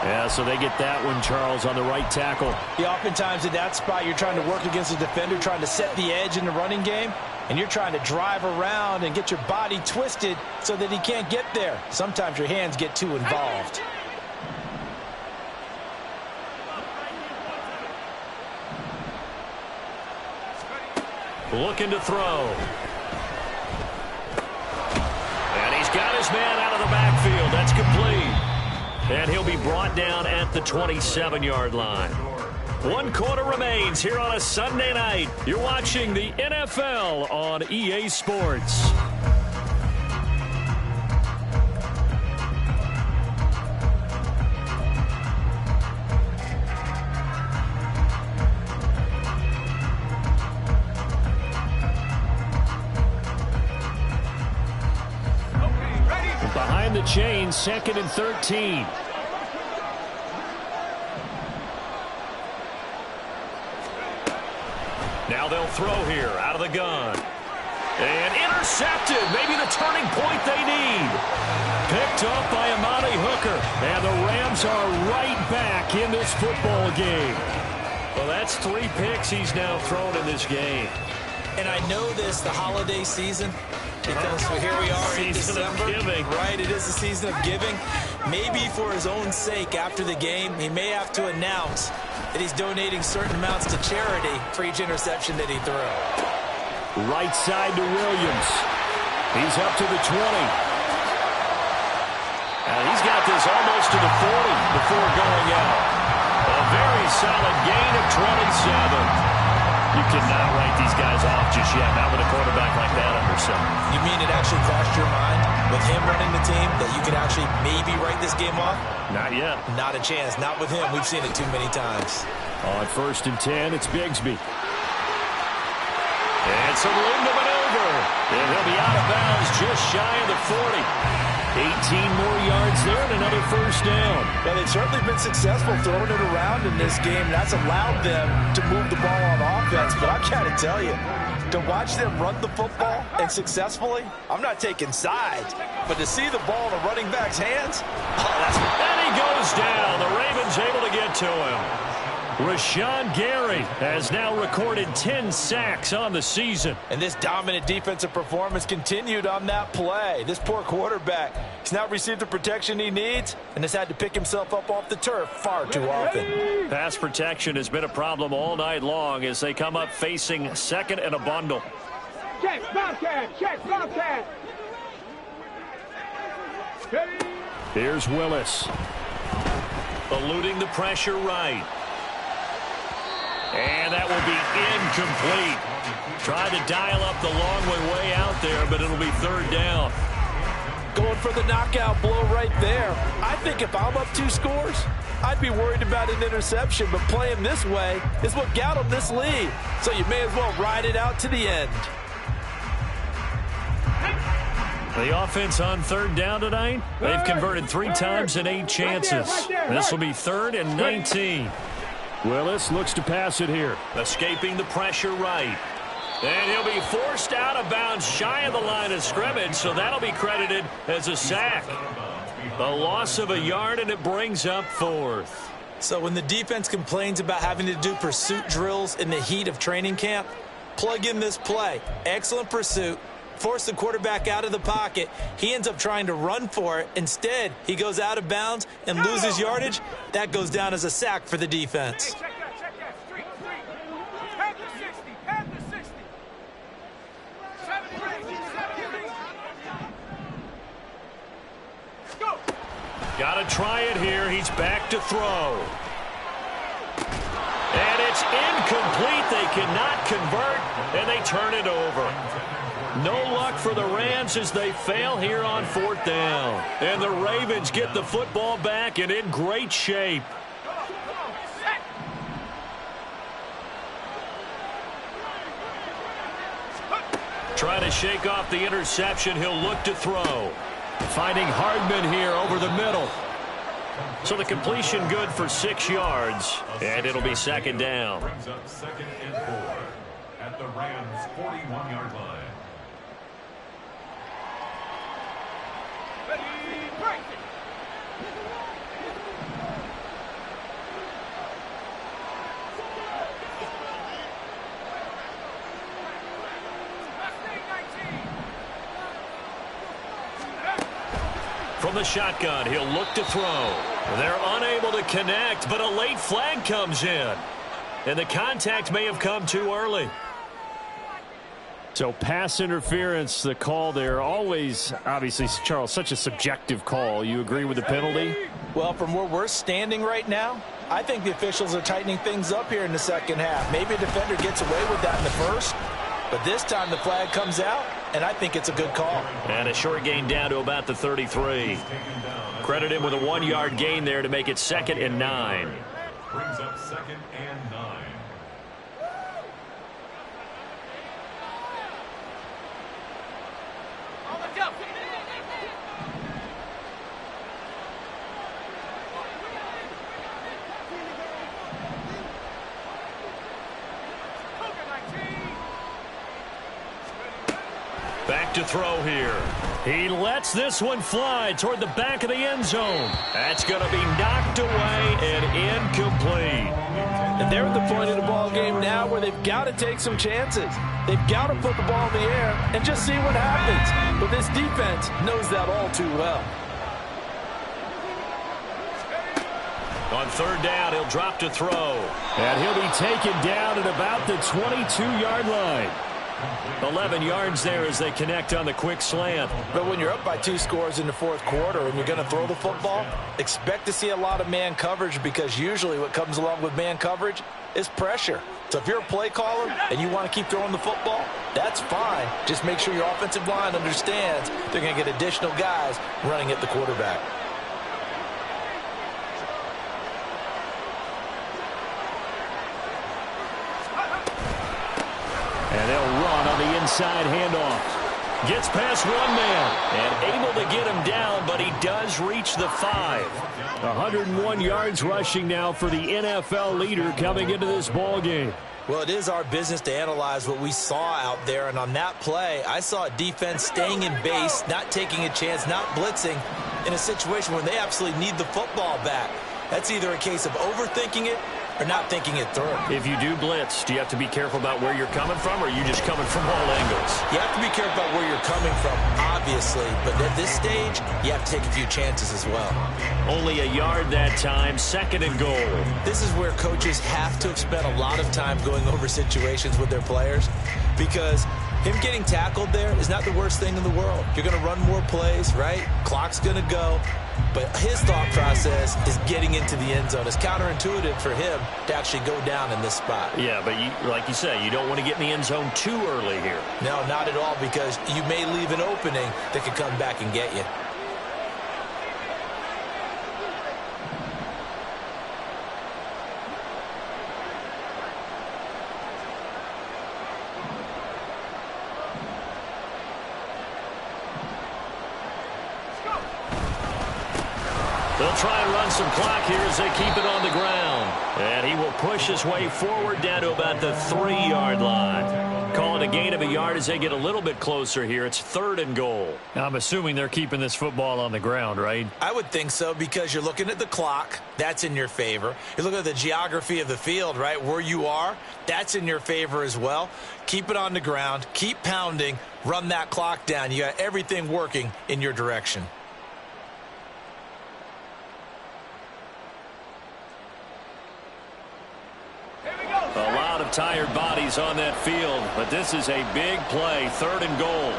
Yeah, so they get that one, Charles, on the right tackle. Yeah, oftentimes in that spot, you're trying to work against a defender, trying to set the edge in the running game, and you're trying to drive around and get your body twisted so that he can't get there. Sometimes your hands get too involved. Looking to throw. Got his man out of the backfield. That's complete. And he'll be brought down at the 27-yard line. 1 quarter remains here on a Sunday night. You're watching the NFL on EA Sports. Behind the chain, 2nd and 13. Now they'll throw here out of the gun. And intercepted. Maybe the turning point they need. Picked up by Amani Hooker. And the Rams are right back in this football game. Well, that's 3 picks he's now thrown in this game. And I know this, the holiday season, because here we are in December. Right, it is the season of giving. Maybe for his own sake after the game, he may have to announce that he's donating certain amounts to charity for each interception that he threw. Right side to Williams. He's up to the 20. And he's got this almost to the 40 before going out. A very solid gain of 27. You cannot write these guys off just yet, not with a quarterback like that under center. You mean it actually crossed your mind with him running the team that you could actually maybe write this game off? Not yet. Not a chance. Not with him. We've seen it too many times. On 1st and 10, it's Bigsby. And some room to maneuver. And he'll be out of bounds just shy of the 40. 18 more yards there and another first down. Well, they've certainly been successful throwing it around in this game. That's allowed them to move the ball on offense. But I've got to tell you, to watch them run the football and successfully, I'm not taking sides. But to see the ball in the running back's hands, and he goes down. The Ravens able to get to him. Rashawn Gary has now recorded 10 sacks on the season. And this dominant defensive performance continued on that play. This poor quarterback has not received the protection he needs and has had to pick himself up off the turf far too often. Pass protection has been a problem all night long as they come up facing second and a bundle. Check, Bobcat, check, Bobcat. Here's Willis. Eluding the pressure right. And that will be incomplete. Tried to dial up the long way out there, but it'll be third down. Going for the knockout blow right there. I think if I'm up 2 scores, I'd be worried about an interception, but playing this way is what got them this lead. So you may as well ride it out to the end. The offense on third down tonight, they've converted 3 times in 8 chances. This will be 3rd and 19. Willis looks to pass it here. Escaping the pressure right. And he'll be forced out of bounds shy of the line of scrimmage, so that'll be credited as a sack. A loss of a yard, and it brings up 4th. So when the defense complains about having to do pursuit drills in the heat of training camp, plug in this play. Excellent pursuit. Force the quarterback out of the pocket. He ends up trying to run for it. Instead, he goes out of bounds and loses yardage. That goes down as a sack for the defense. Check that. Street. Pad the 60, pad the 60. 73. Go. Got to try it here. He's back to throw. And it's incomplete. They cannot convert, and they turn it over. No luck for the Rams as they fail here on 4th down. And the Ravens get the football back and in great shape. Trying to shake off the interception. He'll look to throw. Finding Hardman here over the middle. So the completion good for 6 yards. And it'll be 2nd down. Brings up 2nd and 4 at the Rams' 41-yard line. From the shotgun, he'll look to throw. They're unable to connect, but a late flag comes in. And the contact may have come too early. So pass interference, the call there. Always, obviously, Charles, such a subjective call. You agree with the penalty? Well, from where we're standing right now, I think the officials are tightening things up here in the second half. Maybe a defender gets away with that in the first, but this time the flag comes out, and I think it's a good call. And a short gain down to about the 33. Credit him with a 1-yard gain there to make it 2nd and 9. Brings up 2nd and 9. Back to throw here. He lets this one fly toward the back of the end zone. That's going to be knocked away and incomplete. And they're at the point of the ball game now where they've got to take some chances. They've got to put the ball in the air and just see what happens. But this defense knows that all too well. On 3rd down, he'll drop to throw. And he'll be taken down at about the 22-yard line. 11 yards there as they connect on the quick slant. But when you're up by 2 scores in the 4th quarter and you're going to throw the football, expect to see a lot of man coverage, because usually what comes along with man coverage is pressure. So if you're a play caller and you want to keep throwing the football, that's fine. Just make sure your offensive line understands they're going to get additional guys running at the quarterback. And they'll run on the inside handoff. Gets past one man and able to get him down, but he does reach the 5. 101 yards rushing now for the NFL leader coming into this ball game. Well, it is our business to analyze what we saw out there, and on that play, I saw a defense staying in base, not taking a chance, not blitzing in a situation where they absolutely need the football back. That's either a case of overthinking it or not thinking it through. If you do blitz, do you have to be careful about where you're coming from, or are you just coming from all angles? You have to be careful about where you're coming from, obviously, but at this stage, you have to take a few chances as well. Only a yard that time, 2nd and goal. This is where coaches have to have spent a lot of time going over situations with their players, because him getting tackled there is not the worst thing in the world. You're going to run more plays, right? Clock's going to go. But his thought process is getting into the end zone. It's counterintuitive for him to actually go down in this spot. Yeah, but like you say, you don't want to get in the end zone too early here. No, not at all, because you may leave an opening that could come back and get you. They'll try and run some clock here as they keep it on the ground. And he will push his way forward down to about the 3-yard line. Call it a gain of a yard as they get a little bit closer here. It's 3rd and goal. Now, I'm assuming they're keeping this football on the ground, right? I would think so, because you're looking at the clock. That's in your favor. You're looking at the geography of the field, right? Where you are, that's in your favor as well. Keep it on the ground. Keep pounding. Run that clock down. You got everything working in your direction. A lot of tired bodies on that field, but this is a big play, 3rd and goal.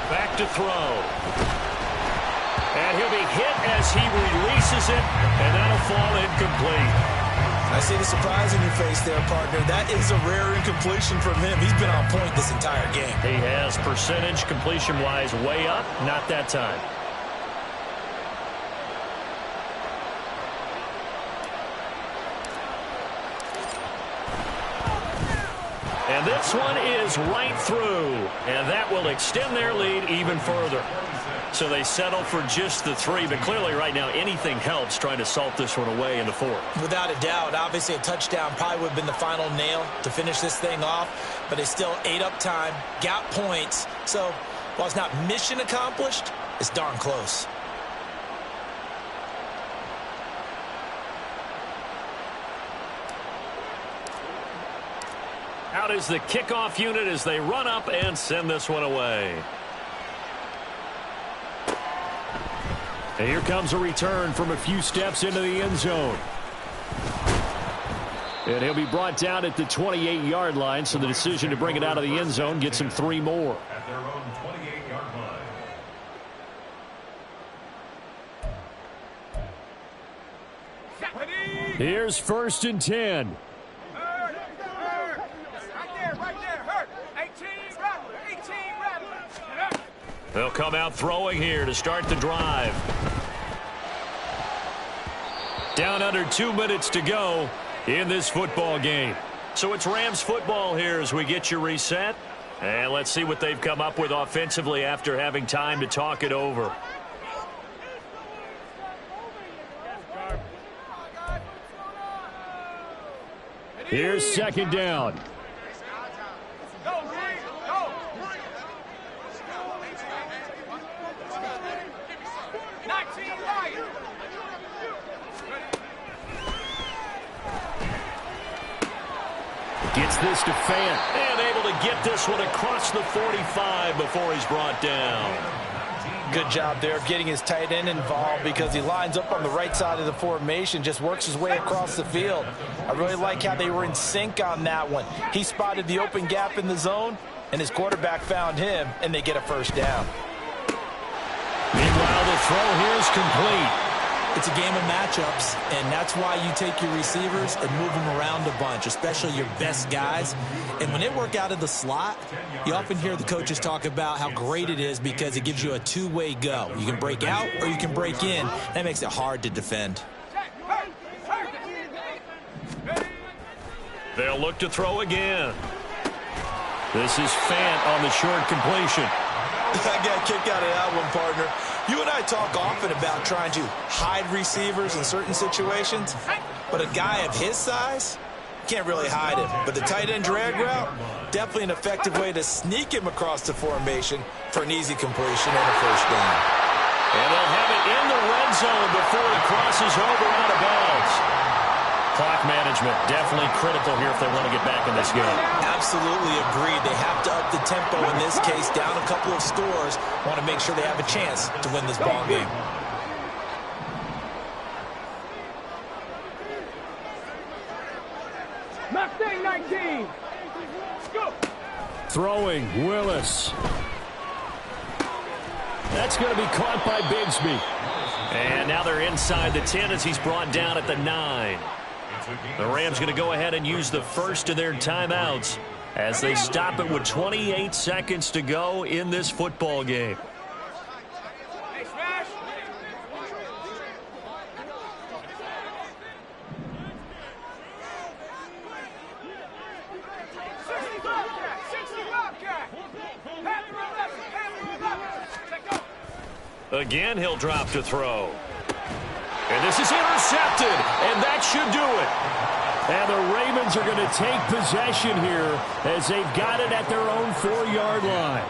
Back to throw. And he'll be hit as he releases it, and that'll fall incomplete. I see the surprise in your face there, partner. That is a rare incompletion from him. He's been on point this entire game. He has percentage completion-wise way up, not that time. And this one is right through, and that will extend their lead even further. So they settle for just the 3, but clearly right now anything helps trying to salt this one away in the 4th. Without a doubt, obviously a touchdown probably would have been the final nail to finish this thing off, but they still ate up time, got points. So while it's not mission accomplished, it's darn close. Out is the kickoff unit as they run up and send this one away. And here comes a return from a few steps into the end zone. And he'll be brought down at the 28-yard line, so the decision to bring it out of the end zone gets him 3 more. At their own 28-yard line. Here's 1st and 10. They'll come out throwing here to start the drive. Down under 2 minutes to go in this football game. So it's Rams football here as we get you reset. And let's see what they've come up with offensively after having time to talk it over. Here's 2nd down. Gets this to Fant, and able to get this one across the 45 before he's brought down. Good job there of getting his tight end involved, because he lines up on the right side of the formation, just works his way across the field. I really like how they were in sync on that one. He spotted the open gap in the zone, and his quarterback found him, and they get a 1st down. Meanwhile, the throw here is complete. It's a game of matchups, and that's why you take your receivers and move them around a bunch, especially your best guys. And when they work out of the slot, you often hear the coaches talk about how great it is because it gives you a 2-way go. You can break out or you can break in. That makes it hard to defend. They'll look to throw again. This is Fant on the short completion. I got a kick out of that one, partner. You and I talk often about trying to hide receivers in certain situations, but a guy of his size can't really hide him. But the tight end drag route, definitely an effective way to sneak him across the formation for an easy completion and a 1st down. And they'll have it in the red zone before it crosses over out of bounds. management definitely critical here if they want to get back in this game. Absolutely agreed. They have to up the tempo in this case, down a couple of scores. Want to make sure they have a chance to win this ball game. Max Day 19. Let's go. Throwing, Willis. That's going to be caught by Bigsby. And now they're inside the 10 as he's brought down at the 9. The Rams going to go ahead and use the first of their timeouts as they stop it with 28 seconds to go in this football game. Hey, Smash. Again, he'll drop to throw. And this is intercepted, and that should do it. And the Ravens are going to take possession here as they've got it at their own 4-yard line.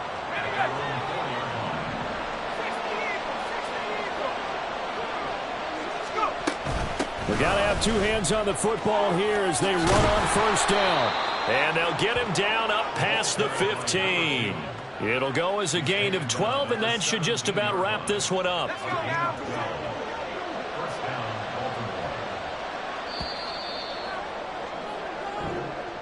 We got to have two hands on the football here as they run on first down. And they'll get him down up past the 15. It'll go as a gain of 12, and that should just about wrap this one up.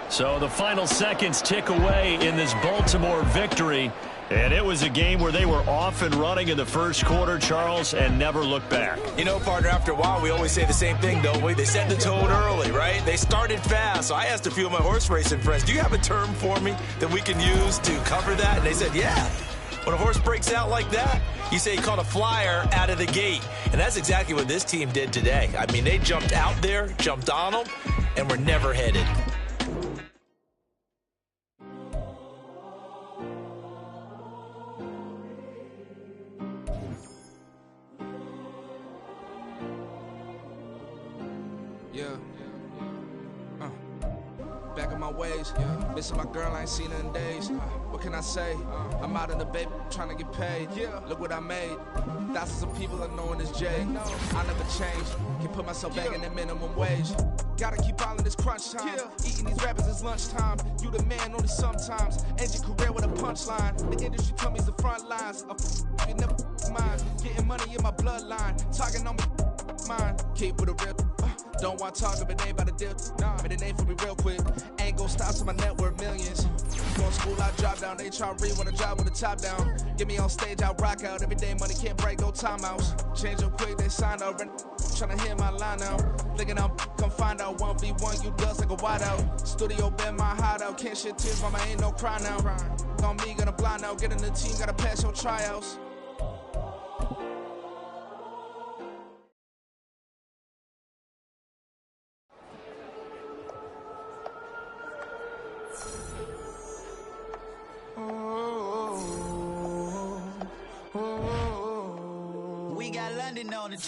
So the final seconds tick away in this Baltimore victory. And it was a game where they were off and running in the first quarter, Charles, and never looked back. You know, partner, after a while, we always say the same thing, don't we? They set the tone early, right? They started fast. So I asked a few of my horse racing friends, do you have a term for me that we can use to cover that? And they said, yeah. When a horse breaks out like that, you say he caught a flyer out of the gate. And that's exactly what this team did today. I mean, they jumped out there, jumped on them, and were never headed. Back in my ways, missing my girl, I ain't seen her in days. What can I say? I'm out in the baby, trying to get paid. Look what I made. Thousands of people are knowing this Jay. I never changed. Can put myself back in the minimum wage. Gotta keep all in this crunch time. Eating these rappers is lunchtime. You the man only sometimes. End your career with a punchline. The industry told me it's the front lines. You never mind. Getting money in my bloodline. Talking on me, mine. Keep with a real. Don't want to talk if it ain't about the deal. But it ain't for me real quick. Ain't gon' stop till my net worth millions. Going to school, I drop down. They try to read when I drop with the top down. Get me on stage, I rock out. Every day money can't break, no timeouts. Change up quick, they sign up. Tryna hear my line out. Thinking I'm come find out. 1v1, you dust like a wideout. Studio been my hideout. Can't shit tears, mama ain't no cry now. On me, gonna blind out. Get in the team, gotta pass your tryouts.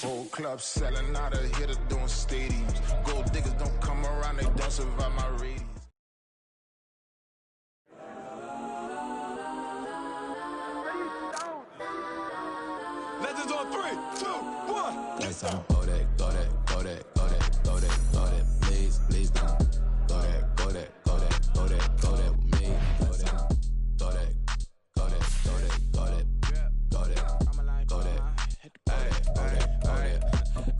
Whole club selling out of hitter doing stadiums. Gold diggers don't come around, they don't survive my radius. Legends on 3, 2, 1. Yes, I'm go that, go that, go that, go that, go that, go that. Please, please don't go that, go that, go that, go that, go that with me. Go that, go that, go that, go that, go that, go that, go that.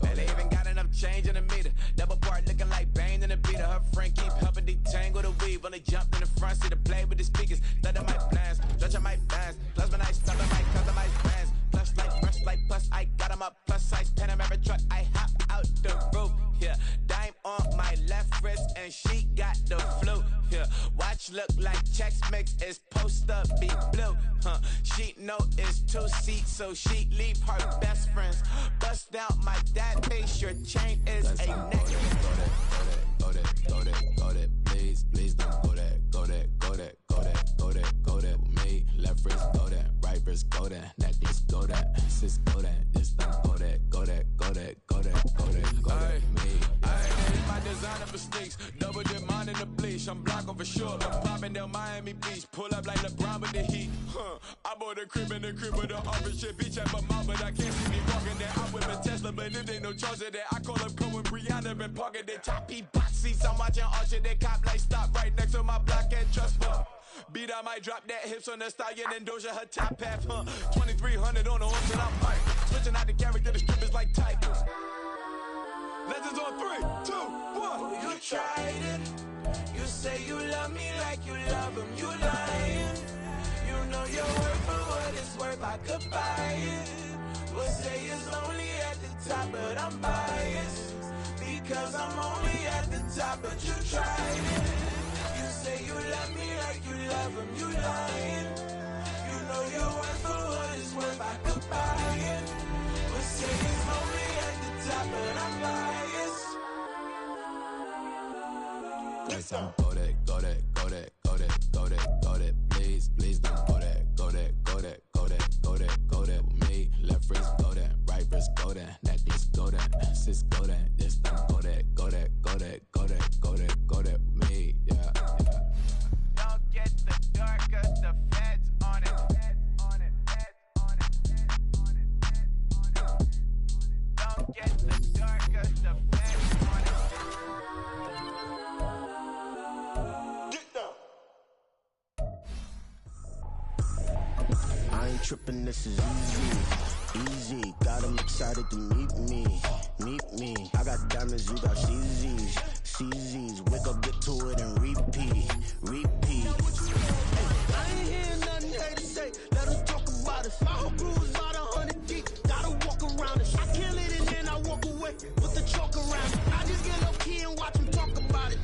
Man, they even got enough change in the meter. Double part looking like Bane in the beater. Her friend keep helping detangle the weave. When they jumped in the front seat to play with the speakers. Let them might blast, judge I might dance. Plus when I stop, I might customize bands. Plus like brush like plus, I got them up. Plus size Panamera truck, I hop out the roof. Yeah, dime on my left wrist and she got the flu. Yeah, watch look like Chex Mix is post up be blue. She know it's 2 seats, so she leave her best friends. Bust out my dad face, your chain is a necklace. Go that, go that, go that, go that. Please, please don't go that, go that, go that, go that, go that, go that with me. Left wrist go that, right wrist go that, necklace go that, sis go that, this don't go that, go that, go that, go that, go that, go that with me. Ayy, my designer for sneaks, double dip mine in the bleach. I'm blocking for sure. I'm popping down Miami Beach, pull up like LeBron with the heat. I bought a crib in the crib with the office shit. Bitch at my mouth, but I can't see me walking there. I'm with a Tesla, but it ain't no charge of that. I call up Cohen, Brianna, and parking that top P box. seats, I'm watching Archer, they cop like stop right next to my block and trust me. Beat, I might drop that hips on the stallion and Doja her top half, 2300 on the horse and I'm Mike. Switching out the character, the strippers like Tigers. Legends on 3, 2, 1. You tried it. You say you love me like you love him. You lying. You know your worth for what it's worth. I could buy it. We'll say it's only at the top, but I'm biased because I'm only at the top. But you tried it. You say you love me like you love him. You lying. You know your worth for what it's worth. I could buy it. We'll say it's only at the top, but I'm biased. Go that, go that, go that, go that, go that, go that. Please, please don't go that, go that, go that, go that, go that, go that with me. Left wrist go that, right wrist go that, necklace go that, sis go that, this time go that, go that, go that, go that, go that, go that with me. Yeah, yeah. Don't get the dark, cause the feds on it. Don't get the dark, cause the feds on it. I ain't trippin', this is easy. Got 'em excited to meet me. I got diamonds, you got CZs. Wake up, get to it, and repeat. Hey, I ain't hear nothing haters say. Let us talk about it. My whole crew is about 100 deep. Gotta walk around it. I kill it and then I walk away with the chalk around it. I just get low key and watch them talk about it.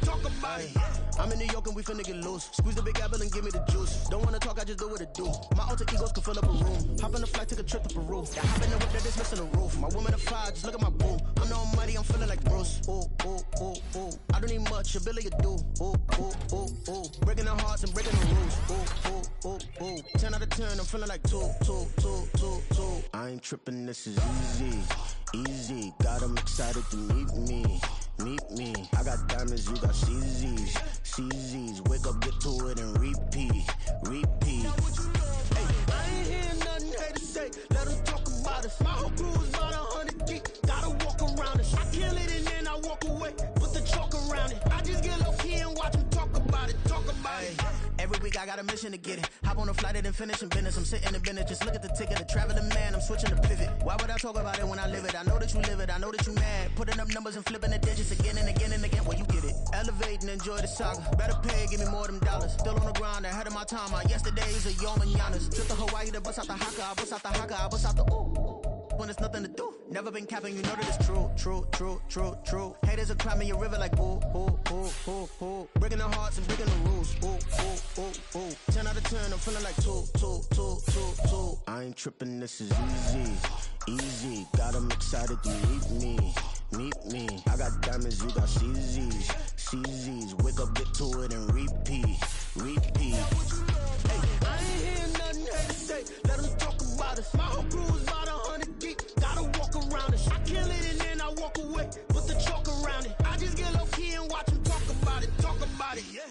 I'm in New York and we finna get loose. Squeeze the big apple and give me the juice. Don't wanna talk, I just do what it do. My alter egos can fill up a room. Hop on the flight, take a trip to Peru. Yeah, hop in the whip that is missing the roof. My woman a fire, just look at my boo. I'm the almighty, I'm feeling like Bruce. Ooh. I don't need much, ability to do. Ooh. Breaking the hearts and breaking the rules. Ooh. 10 out of 10, I'm feeling like 2. I ain't tripping, this is easy. Got 'em excited to meet me. I got diamonds, you got CZs. Wake up, get to it, and repeat. Hey, I ain't hear nothing haters say. Let them talk about us. My whole crew is about 100 deep. Gotta walk around it. I kill it and then I walk away with the chalk around it. I just get low key and watch them talk about it. Every week I got a mission to get it. Hop on a flight and finish in business. I'm sitting in business, just look at the ticket. A traveling man, I'm switching to pivot. Why would I talk about it when I live it? I know that you live it, I know that you mad. Putting up numbers and flipping the digits again and again and again. Well, you get it. Elevate and enjoy the saga. Better pay, give me more of them dollars. Still on the grind, ahead of my time. My yesterdays are your mananas. Trip to Hawaii to bust out the haka. I bust out the haka, I bust out the ooh. When it's nothing to do. Never been capping, you know that it's true. Haters are climbing your river like ooh. Breaking the hearts and breaking the rules. Ooh. 10 out of 10, I'm feeling like 2. I ain't tripping, this is easy. Got 'em excited to meet me. I got diamonds, you got CZs. Wake up, get to it, and repeat. Hey, I ain't hear nothing haters say. Let 'em talk about us. My whole crew is about 100 deep. Gotta walk around it. I kill it and then I walk away with the chalk around it. I just get low key and watch them talk about it. Yeah.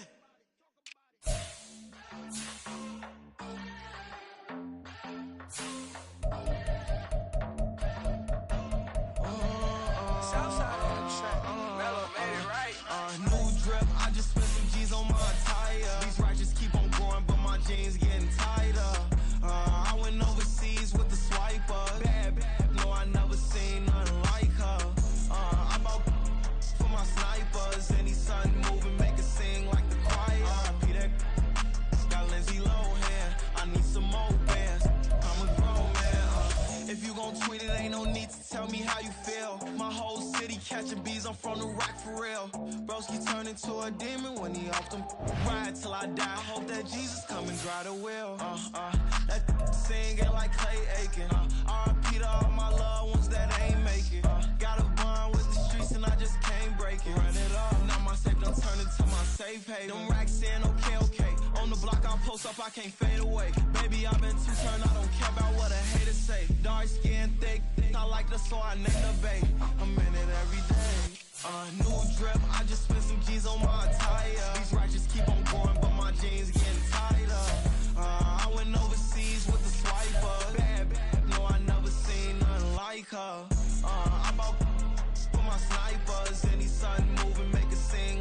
New drip, I just spent some G's on my attire. These righteous keep on growing, but my jeans getting tighter. I went overseas with the swiper. Bad, no, I never seen nothing like her. I bought for my snipers. Any son moving, make it sing like the choir. Peter got Lindsay Lohan. I need some more bands. I'm a grown man. If you gon' tweet it, ain't no need to tell me how you feel. My whole city catching bees, I'm from the rock for real. Broski turned into a demon when he off them. Ride till I die, hope that Jesus come and dry the wheel. That singing like Clay Aiken. R.I.P. to all my loved ones that ain't make it. Got a bond with the streets and I just can't break it. Run it up, now my safe done turned into my safe haven. Them racks in, okay. On the block I'll post up, I can't fade away. Baby, I've been too turned, I don't care about what a hater say. Dark skin, thick, I like the so I named the babe. I'm in it every day. New drip, I just spent some G's on my attire. These righteous keep on going, but my jeans getting tighter. I went overseas with the swiper. Bad, no, I never seen nothing like her. I bought for my snipers. Any son moving, make it sing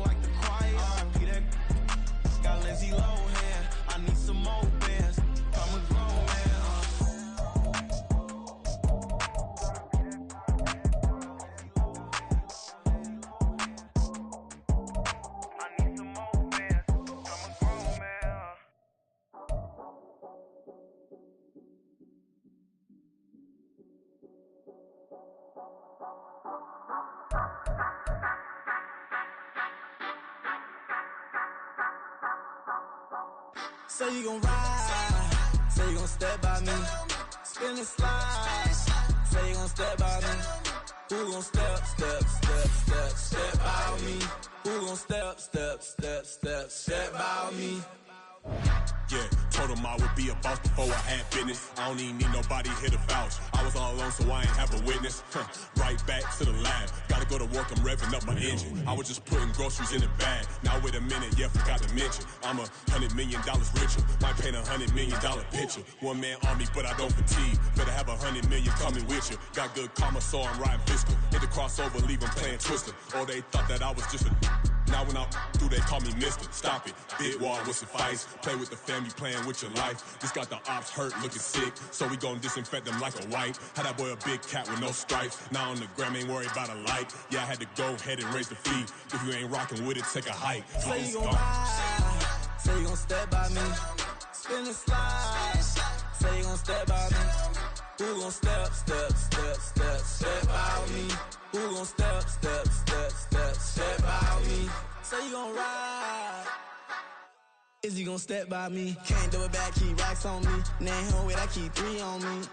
Say you gon' ride, say you gon' step by me. Spin and slide, say you gon' step by me. Who gon' step by me? Who gon' step by me? Yeah, told him I would be a boss before I had business. I don't even need nobody here to vouch. I was all alone, so I ain't have a witness. Right back to the lab. Gotta go to work, I'm revving up my engine. I was just putting groceries in the bag. Now wait a minute, yeah, forgot to mention. I'm $100 million richer. Might paint $100 million picture. One man army, but I don't fatigue. Better have 100 million coming with you. Got good karma, so I'm riding fiscal. Hit the crossover, leave them playing Twister. Or they thought that I was just a... Now when I'm through, they call me Mister. Stop it. Big wall with suffice. Play with the family, playing with your life. This got the ops hurt, looking sick. So we gon' disinfect them like a wipe. Had that boy a big cat with no stripes. Now on the gram, ain't worried about a light. Yeah, I had to go ahead and raise the fee. If you ain't rocking with it, take a hike. Say you gon' ride, say you gon' step by me. Spin and slide, say you gon' step by me. Who gon' step by me? Who gon' step by me? Say you gon' ride, is you gon' step by me? Can't do it back, keep racks on me. Name home with, I keep 3 on me.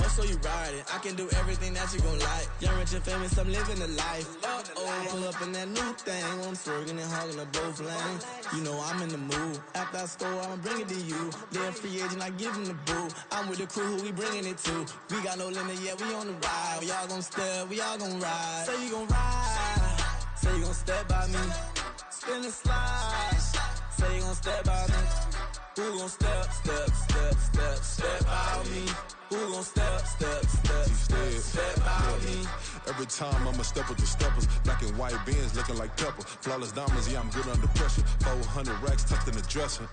Oh, so you riding, I can do everything that you gon' like. Young, rich, and famous, I'm living the life. Uh-oh, pull up in that new thing. I'm swerving and hogging the both lanes. You know I'm in the mood. After I score, I'ma bring it to you. They're a free agent, I give them the boo. I'm with the crew, who we bringing it to. We got no limit, yeah, we on the ride. We all gon' step, we all gon' ride. Say you gon' ride, say you gon' step by me. Spin and slide, say you gon' step by me. Who gon' step by me? Who gon' step by me? Every time I'ma step with the steppers. Black and white beans looking like pepper. Flawless diamonds, yeah, I'm good under pressure. 400 racks tucked in the dresser.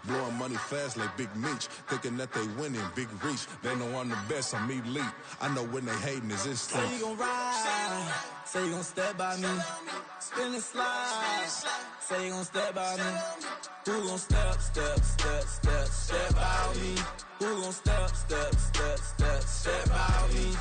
Blowing money fast like Big Meech. Thinking that they winning, big reach. They know I'm the best, I'm elite. I know when they hating is instant. Say you gon' ride, say you gon' step by me. Spin and slide, say you gon' step by me. Who gon' step by me? Who gon' step by me?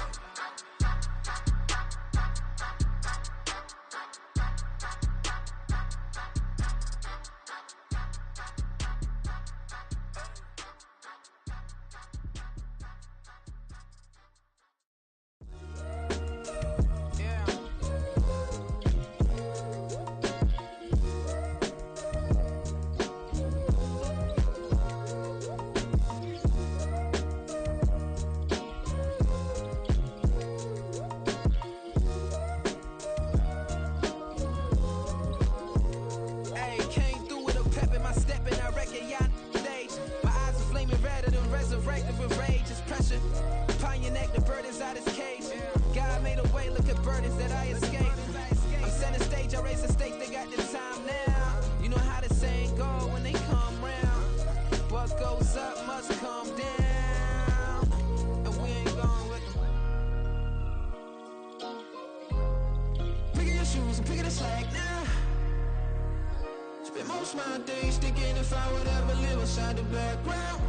My days thinking if I would ever live inside the background.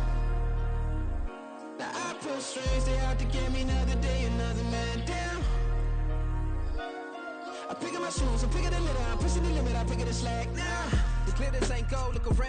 Now I pull strings, they out to get me another day, another man down. I'm picking my shoes, I'm picking the litter, I'm pushing the limit, I'm picking the slack now. It's clear this ain't gold, look around.